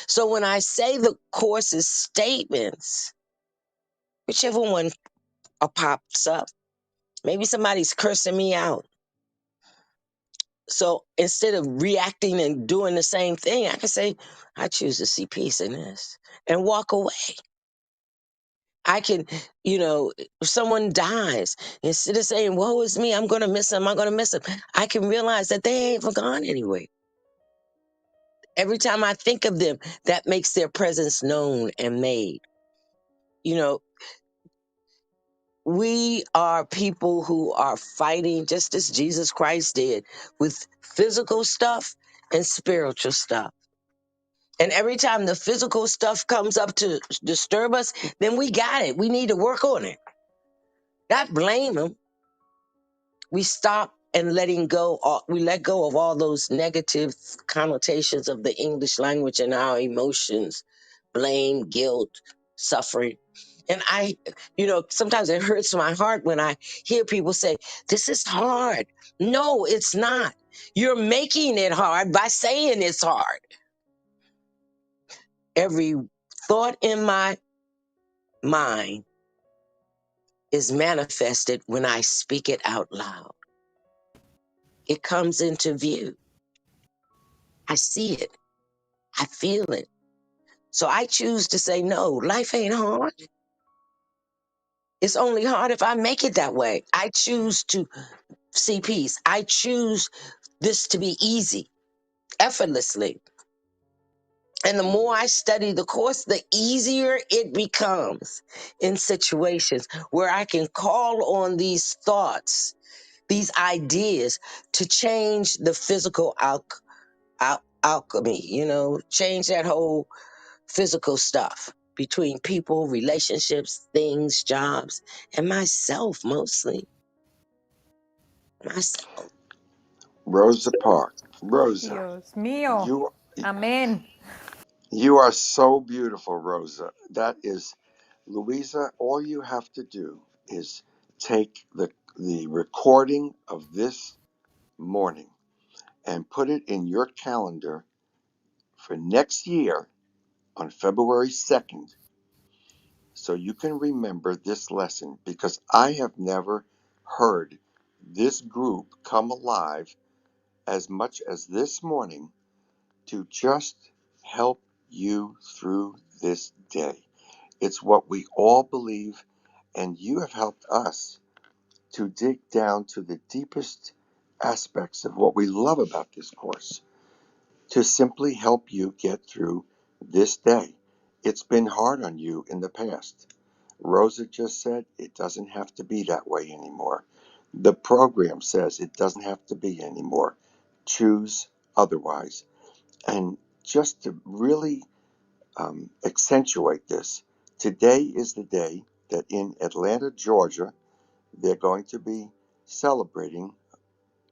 Speaker 10: So when I say the Course's statements, whichever one pops up, maybe somebody's cursing me out. So instead of reacting and doing the same thing, I can say, I choose to see peace in this and walk away. I can, if someone dies, instead of saying, woe is me, I'm going to miss him, I'm going to miss him, I can realize that they ain't gone anyway. Every time I think of them, that makes their presence known and made. You know, we are people who are fighting just as Jesus Christ did with physical stuff and spiritual stuff. And every time the physical stuff comes up to disturb us, then we got it. We need to work on it. Not blame them. We stop and we let go of all those negative connotations of the English language and our emotions, blame, guilt, suffering. And sometimes it hurts my heart when I hear people say, this is hard. No, it's not. You're making it hard by saying it's hard. Every thought in my mind is manifested when I speak it out loud. It comes into view. I see it. I feel it. So I choose to say, no, life ain't hard. It's only hard if I make it that way. I choose to see peace. I choose this to be easy, effortlessly. And the more I study the Course, the easier it becomes in situations where I can call on these thoughts, these ideas to change the physical alchemy, change that whole physical stuff between people, relationships, things, jobs, and myself, mostly myself.
Speaker 7: Rosa Parks. Rosa,
Speaker 3: Dios mío.
Speaker 7: you
Speaker 3: Amén.
Speaker 7: you are so beautiful, Rosa. That is, Louisa, all you have to do is take the recording of this morning and put it in your calendar for next year on February 2nd, so you can remember this lesson, because I have never heard this group come alive as much as this morning to just help you through this day. It's what we all believe, and you have helped us to dig down to the deepest aspects of what we love about this course, to simply help you get through this day. It's been hard on you in the past. Rosa just said it doesn't have to be that way anymore. The program says it doesn't have to be anymore. Choose otherwise. And just to really accentuate this, today is the day that in Atlanta, Georgia, they're going to be celebrating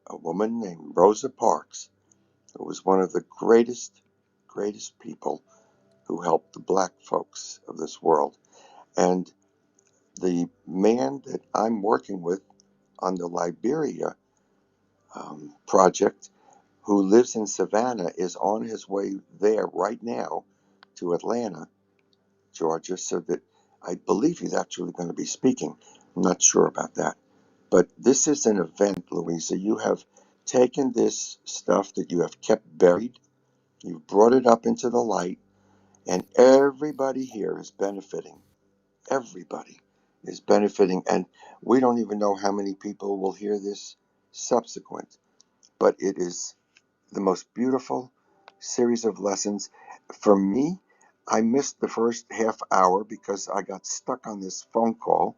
Speaker 7: a woman named Rosa Parks, who was one of the greatest people who helped the black folks of this world. And the man that I'm working with on the Liberia project, who lives in Savannah, is on his way there right now to Atlanta, Georgia, so that I believe he's actually going to be speaking. I'm not sure about that. But this is an event, Louisa. You have taken this stuff that you have kept buried, you've brought it up into the light, and everybody here is benefiting. Everybody is benefiting. And we don't even know how many people will hear this subsequent. But it is the most beautiful series of lessons. For me, I missed the first half hour because I got stuck on this phone call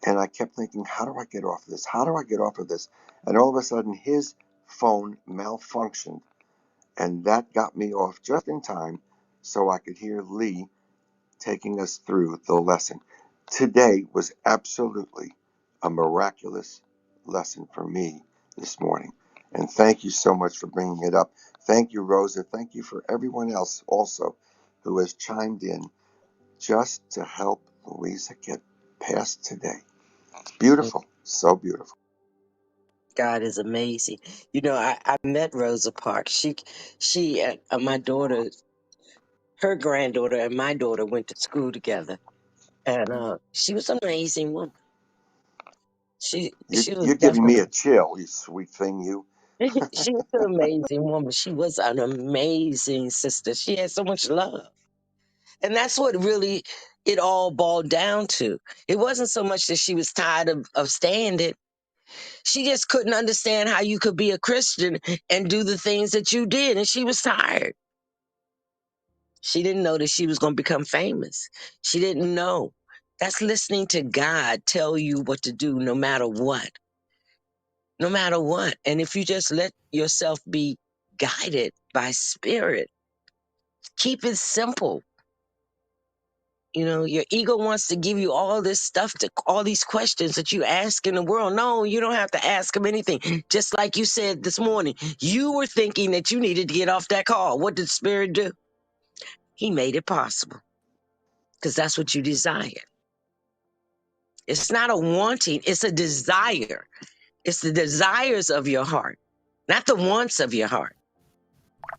Speaker 7: and I kept thinking, how do I get off of this? How do I get off of this? And all of a sudden, his phone malfunctioned, and that got me off just in time so I could hear Lee taking us through the lesson. Today was absolutely a miraculous lesson for me this morning. And thank you so much for bringing it up. Thank you, Rosa. Thank you for everyone else also who has chimed in just to help Louisa get past today. Beautiful. So beautiful.
Speaker 10: God is amazing. You know, I met Rosa Parks. My daughter, her granddaughter, and my daughter went to school together, and she was an amazing woman. She was
Speaker 7: You're giving me
Speaker 10: definitely
Speaker 7: a chill, you sweet thing, you.
Speaker 10: she was an amazing woman. She was an amazing sister. She had so much love, and that's what really it all boiled down to. It wasn't so much that she was tired of staying it. She just couldn't understand how you could be a Christian and do the things that you did, and she was tired. She didn't know that she was going to become famous. She didn't know. That's listening to God tell you what to do no matter what. No matter what. And if you just let yourself be guided by spirit, keep it simple. You know, your ego wants to give you all this stuff, to all these questions that you ask in the world. No, you don't have to ask him anything. Just like you said this morning, you were thinking that you needed to get off that call. What did Spirit do? He made it possible because that's what you desire. It's not a wanting, it's a desire. It's the desires of your heart, not the wants of your heart.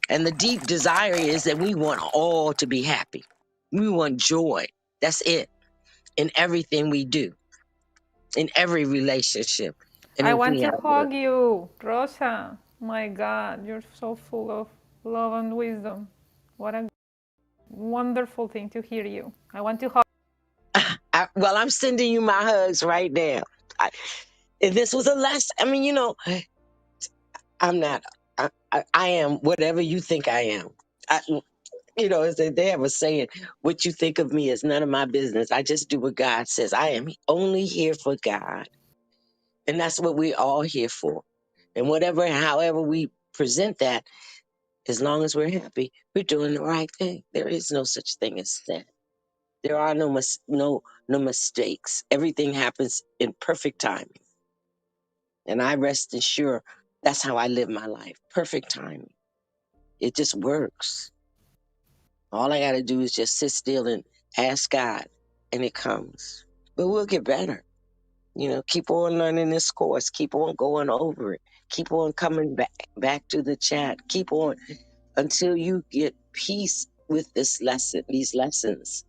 Speaker 10: And the deep desire is that we want all to be happy. We want joy. That's it in everything we do, in every relationship. And
Speaker 3: I
Speaker 10: if
Speaker 3: want
Speaker 10: we
Speaker 3: to
Speaker 10: have the
Speaker 3: hug you, Rosa. My God, you're so full of love and wisdom. What a wonderful thing to hear you. I want to hug.
Speaker 10: well, I'm sending you my hugs right now. I, if this was a lesson, I mean, you know, I'm not, I am whatever you think I am. I, you know, as they have a saying, what you think of me is none of my business. I just do what God says. I am only here for God. And that's what we're all here for. And whatever, however we present that, as long as we're happy, we're doing the right thing. There is no such thing as that. There are no mistakes. Everything happens in perfect timing. And I rest assured that's how I live my life. Perfect timing. It just works. All I got to do is just sit still and ask God, and it comes. But we'll get better. You know, keep on learning this course. Keep on going over it. Keep on coming back to the chat. Keep on until you get peace with this lesson, these lessons,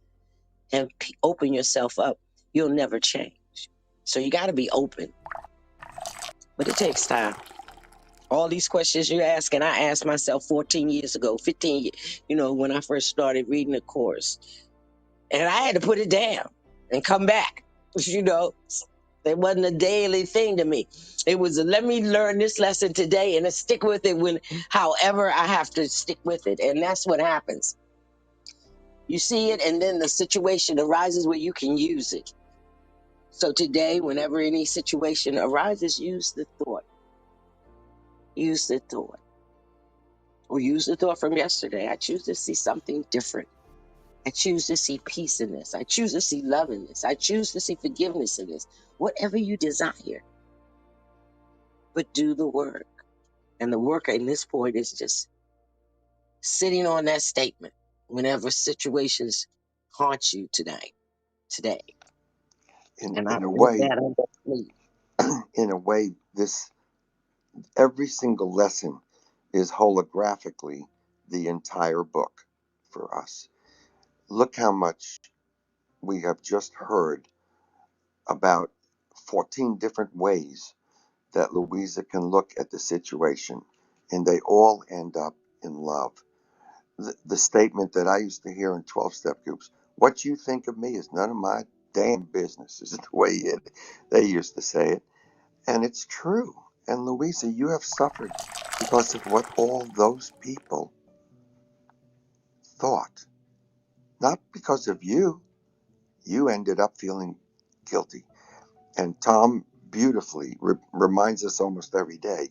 Speaker 10: and open yourself up. You'll never change. So you got to be open, but it takes time. All these questions you're asking, I asked myself 14 years ago, 15 years, you know, when I first started reading the course. And I had to put it down and come back. You know, it wasn't a daily thing to me. It was let me learn this lesson today and then stick with it when, however, I have to stick with it. And that's what happens. You see it, and then the situation arises where you can use it. So today, whenever any situation arises, use the thought. Use the thought. Or use the thought from yesterday. I choose to see something different. I choose to see peace in this. I choose to see love in this. I choose to see forgiveness in this. Whatever you desire, but do the work. And the work in this point is just sitting on that statement whenever situations haunt you today. And
Speaker 7: In a
Speaker 10: with
Speaker 7: way,
Speaker 10: that, I'm complete.
Speaker 7: in a way, this every single lesson is holographically the entire book for us. Look how much we have just heard about 14 different ways that Louisa can look at the situation, and they all end up in love. The statement that I used to hear in 12 step groups, what you think of me is none of my damn business, is the way they used to say it. And it's true. And Louisa, you have suffered because of what all those people thought, not because of you. You ended up feeling guilty. And Tom beautifully reminds us almost every day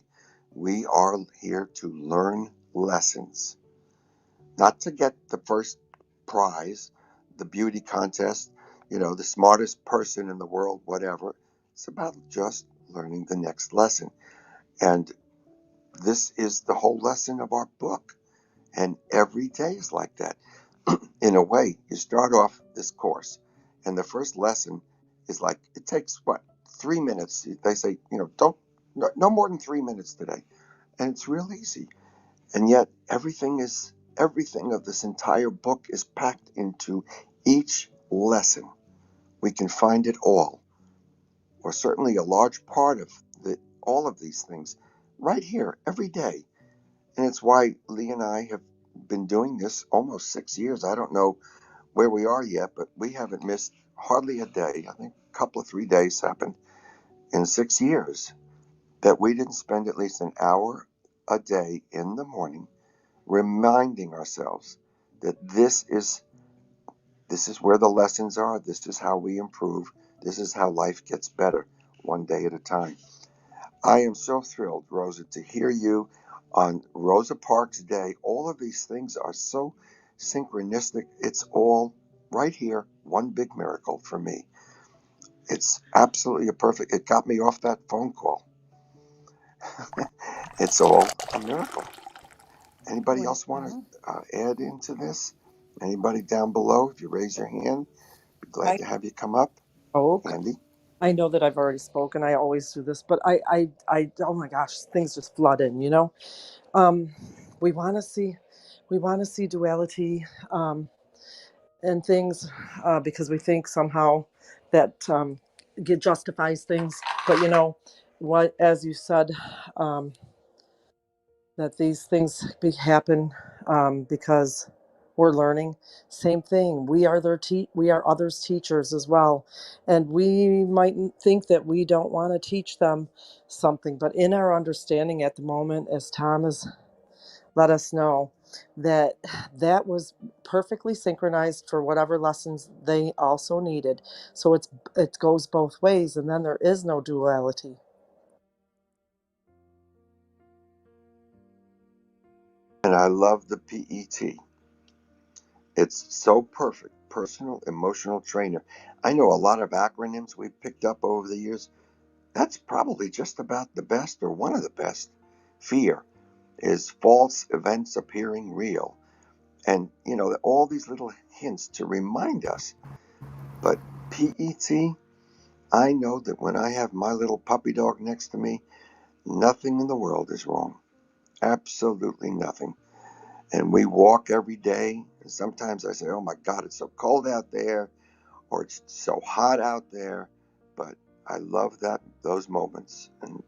Speaker 7: we are here to learn lessons, not to get the first prize, the beauty contest, the smartest person in the world, whatever. It's about just learning the next lesson. And this is the whole lesson of our book. And every day is like that. In a way, you start off this course, and the first lesson is like, it takes what, 3 minutes? They say, don't, no more than 3 minutes today. And it's real easy. And yet, everything of this entire book is packed into each lesson. We can find it all, or certainly a large part of all of these things, right here, every day. And it's why Lee and I have been doing this almost 6 years. I don't know where we are yet, but we haven't missed hardly a day. I think a couple of 3 days happened in 6 years that we didn't spend at least an hour a day in the morning reminding ourselves that this is where the lessons are. This is how we improve. This is how life gets better, one day at a time. I am so thrilled, Rosa, to hear you on Rosa Parks Day. All of these things are so synchronistic. It's all right here, one big miracle for me. It's absolutely it got me off that phone call. It's all a miracle. Anybody else want
Speaker 3: Well,
Speaker 7: to add into this? Anybody down below, if you raise your hand, be glad
Speaker 5: I
Speaker 7: to have you come up.
Speaker 5: spoke.
Speaker 7: Andy?
Speaker 5: I know that I've already spoken. I always do this, but oh my gosh, things just flood in. Um, we want to see, we want to see duality, and things, because we think somehow that, justifies things. But what, as you said, um, that these things happen, because we're learning. Same thing. We are others' teachers as well, and we might think that we don't want to teach them something, but in our understanding at the moment, as Tom has let us know, that that was perfectly synchronized for whatever lessons they also needed. So it goes both ways, and then there is no duality.
Speaker 7: And I love the PET. It's so perfect. Personal Emotional Trainer. I know a lot of acronyms we've picked up over the years. That's probably just about the best or one of the best. Fear is false events appearing real. And, all these little hints to remind us. But PET, I know that when I have my little puppy dog next to me, nothing in the world is wrong. Absolutely nothing. And we walk every day. And sometimes I say, oh my God, it's so cold out there, or it's so hot out there. But I love those moments. And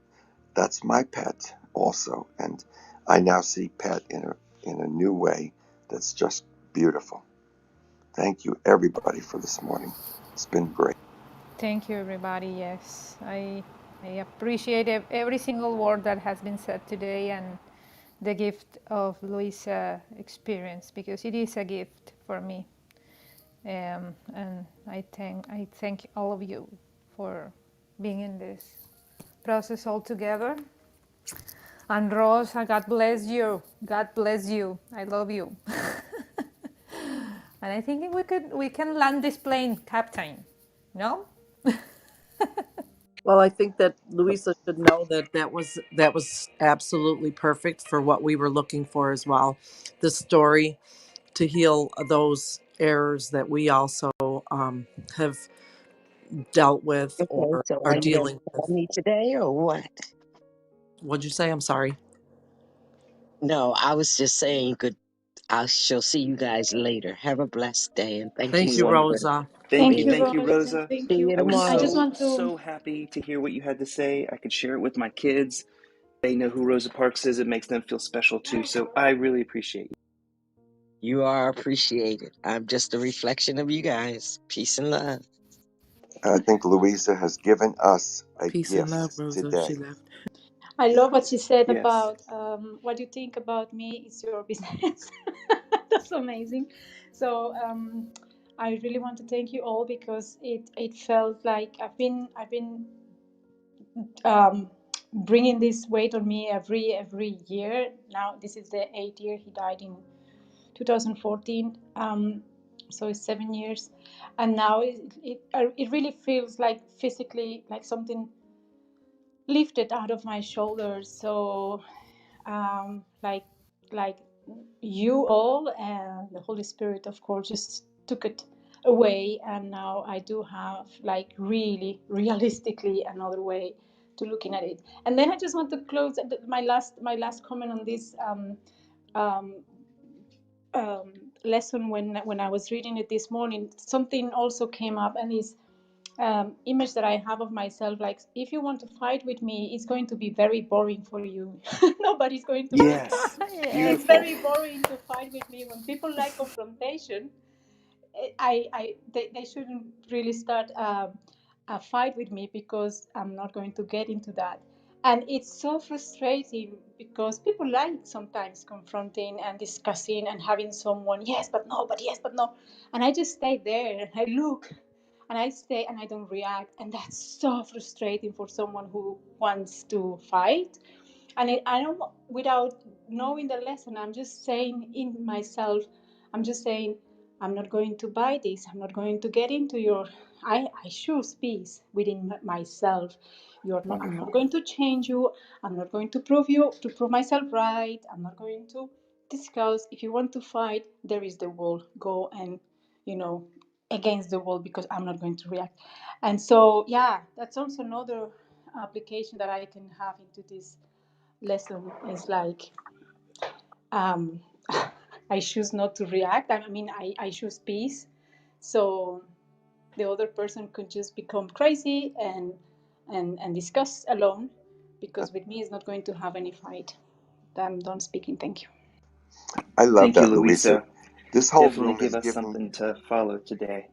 Speaker 7: that's my pet also. And I now see pet in a new way that's just beautiful. Thank you, everybody, for this morning. It's been great.
Speaker 3: thank you, everybody. Yes, I appreciate every single word that has been said today and the gift of Louisa experience, because it is a gift for me. And I thank all of you for being in this process all together. And Rosa, God bless you. God bless you. I love you. And I think we can land this plane, Captain. No?
Speaker 5: Well, I think that Louisa should know that that was absolutely perfect for what we were looking for as well. The story to heal those errors that we also, have dealt with
Speaker 10: Okay,
Speaker 5: or
Speaker 10: so
Speaker 5: are
Speaker 10: are you going to
Speaker 5: dealing with.
Speaker 10: call me today or what?
Speaker 5: What'd you say? I'm sorry.
Speaker 10: No, I was just saying good. I shall see you guys later. Have a blessed day and thank you
Speaker 5: Thank you,
Speaker 10: so much
Speaker 8: Wonderful.
Speaker 5: Rosa.
Speaker 10: for
Speaker 8: Thank you.
Speaker 6: Thank you,
Speaker 10: being
Speaker 8: Thank you,
Speaker 10: here.
Speaker 6: Rosa.
Speaker 8: Rosa.
Speaker 6: Thank
Speaker 10: See
Speaker 6: you.
Speaker 10: you
Speaker 8: I was
Speaker 6: I
Speaker 10: tomorrow.
Speaker 6: just
Speaker 8: so,
Speaker 6: want to
Speaker 8: so happy to hear what you had to say. I could share it with my kids. They know who Rosa Parks is. It makes them feel special too. So I really appreciate you.
Speaker 10: You are appreciated. I'm just a reflection of you guys. Peace and love.
Speaker 7: I think Louisa has given us a
Speaker 4: Peace and love,
Speaker 7: gift
Speaker 4: Rosa. She
Speaker 7: today.
Speaker 4: left.
Speaker 6: I love what she said
Speaker 8: Yes.
Speaker 6: about what you think about me is your business. That's amazing. So I really want to thank you all because it felt like I've been bringing this weight on me every year. Now this is the 8th year. He died in 2014. So it's 7 years, and now it really feels like physically like something lifted out of my shoulders. So like you all and the Holy Spirit, of course, just took it away, and now I do have like really realistically another way to looking at it. And then I just want to close my last comment on this um, um, lesson. When I was reading it this morning, something also came up, and is image that I have of myself, like if you want to fight with me, it's going to be very boring for you. Nobody's going to fight.
Speaker 8: Yes.
Speaker 6: It's
Speaker 3: Yes.
Speaker 8: Beautiful.
Speaker 6: very boring to fight with me. When people like confrontation, they shouldn't really start a fight with me, because I'm not going to get into that. And it's so frustrating because people like sometimes confronting and discussing and having someone, yes, but no, but yes, but no. And I just stay there and I look and I stay and I don't react. And that's so frustrating for someone who wants to fight. And I don't, without knowing the lesson, I'm just saying in myself, I'm just saying, I'm not going to buy this. I'm not going to get into your. I choose peace within myself. You're not. I'm not
Speaker 8: Wonderful.
Speaker 6: going to change you. I'm not going to prove myself right. I'm not going to discuss. If you want to fight, there is the wall. Go and, you know, against the wall, because I'm not going to react. And so, yeah, that's also another application that I can have into this lesson. Is like um, I choose not to react. I mean, I choose peace. So the other person could just become crazy and discuss alone, because with me it's not going to have any fight. I'm done speaking. Thank you.
Speaker 7: I love
Speaker 8: Thank you,
Speaker 7: that, Louisa.
Speaker 8: Louisa.
Speaker 7: This whole
Speaker 8: Definitely
Speaker 7: room
Speaker 8: give
Speaker 7: has
Speaker 8: us
Speaker 7: given.
Speaker 8: something to follow today,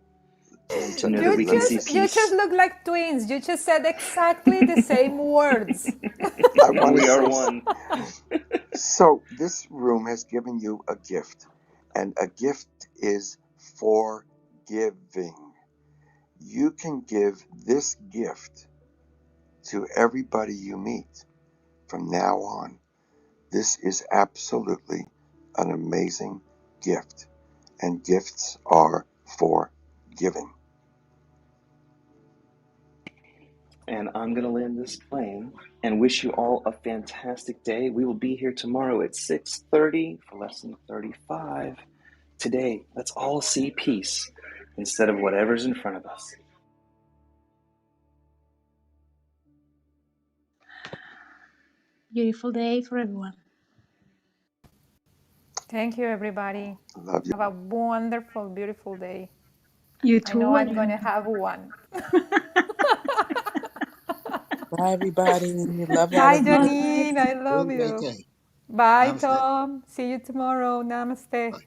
Speaker 8: and to know that
Speaker 3: You
Speaker 8: we
Speaker 7: Let
Speaker 8: can
Speaker 7: me.
Speaker 8: see
Speaker 3: just
Speaker 8: peace.
Speaker 3: look like twins. You just said exactly the same words.
Speaker 7: I want to
Speaker 8: We are
Speaker 7: say.
Speaker 8: one.
Speaker 7: So this room has given you a gift, and a gift is forgiving. You can give this gift to everybody you meet from now on. This is absolutely an amazing gift, and gifts are for giving.
Speaker 8: And I'm going to land this plane and wish you all a fantastic day. We will be here tomorrow at 6:30 for lesson 35. Today, let's all see peace instead of whatever's in front of us.
Speaker 6: Beautiful day for everyone.
Speaker 3: Thank you, everybody.
Speaker 7: Love you.
Speaker 3: Have a wonderful, beautiful day.
Speaker 6: You
Speaker 3: I know
Speaker 6: too,
Speaker 3: I'm
Speaker 6: and
Speaker 3: going to have one.
Speaker 4: Bye, everybody. Love all
Speaker 3: Hi,
Speaker 4: of you.
Speaker 6: bye.
Speaker 3: Janine. I
Speaker 11: Have a
Speaker 3: love
Speaker 11: great
Speaker 3: you.
Speaker 11: day.
Speaker 3: Bye,
Speaker 11: Namaste.
Speaker 3: Tom. See you tomorrow. Namaste.
Speaker 11: Bye.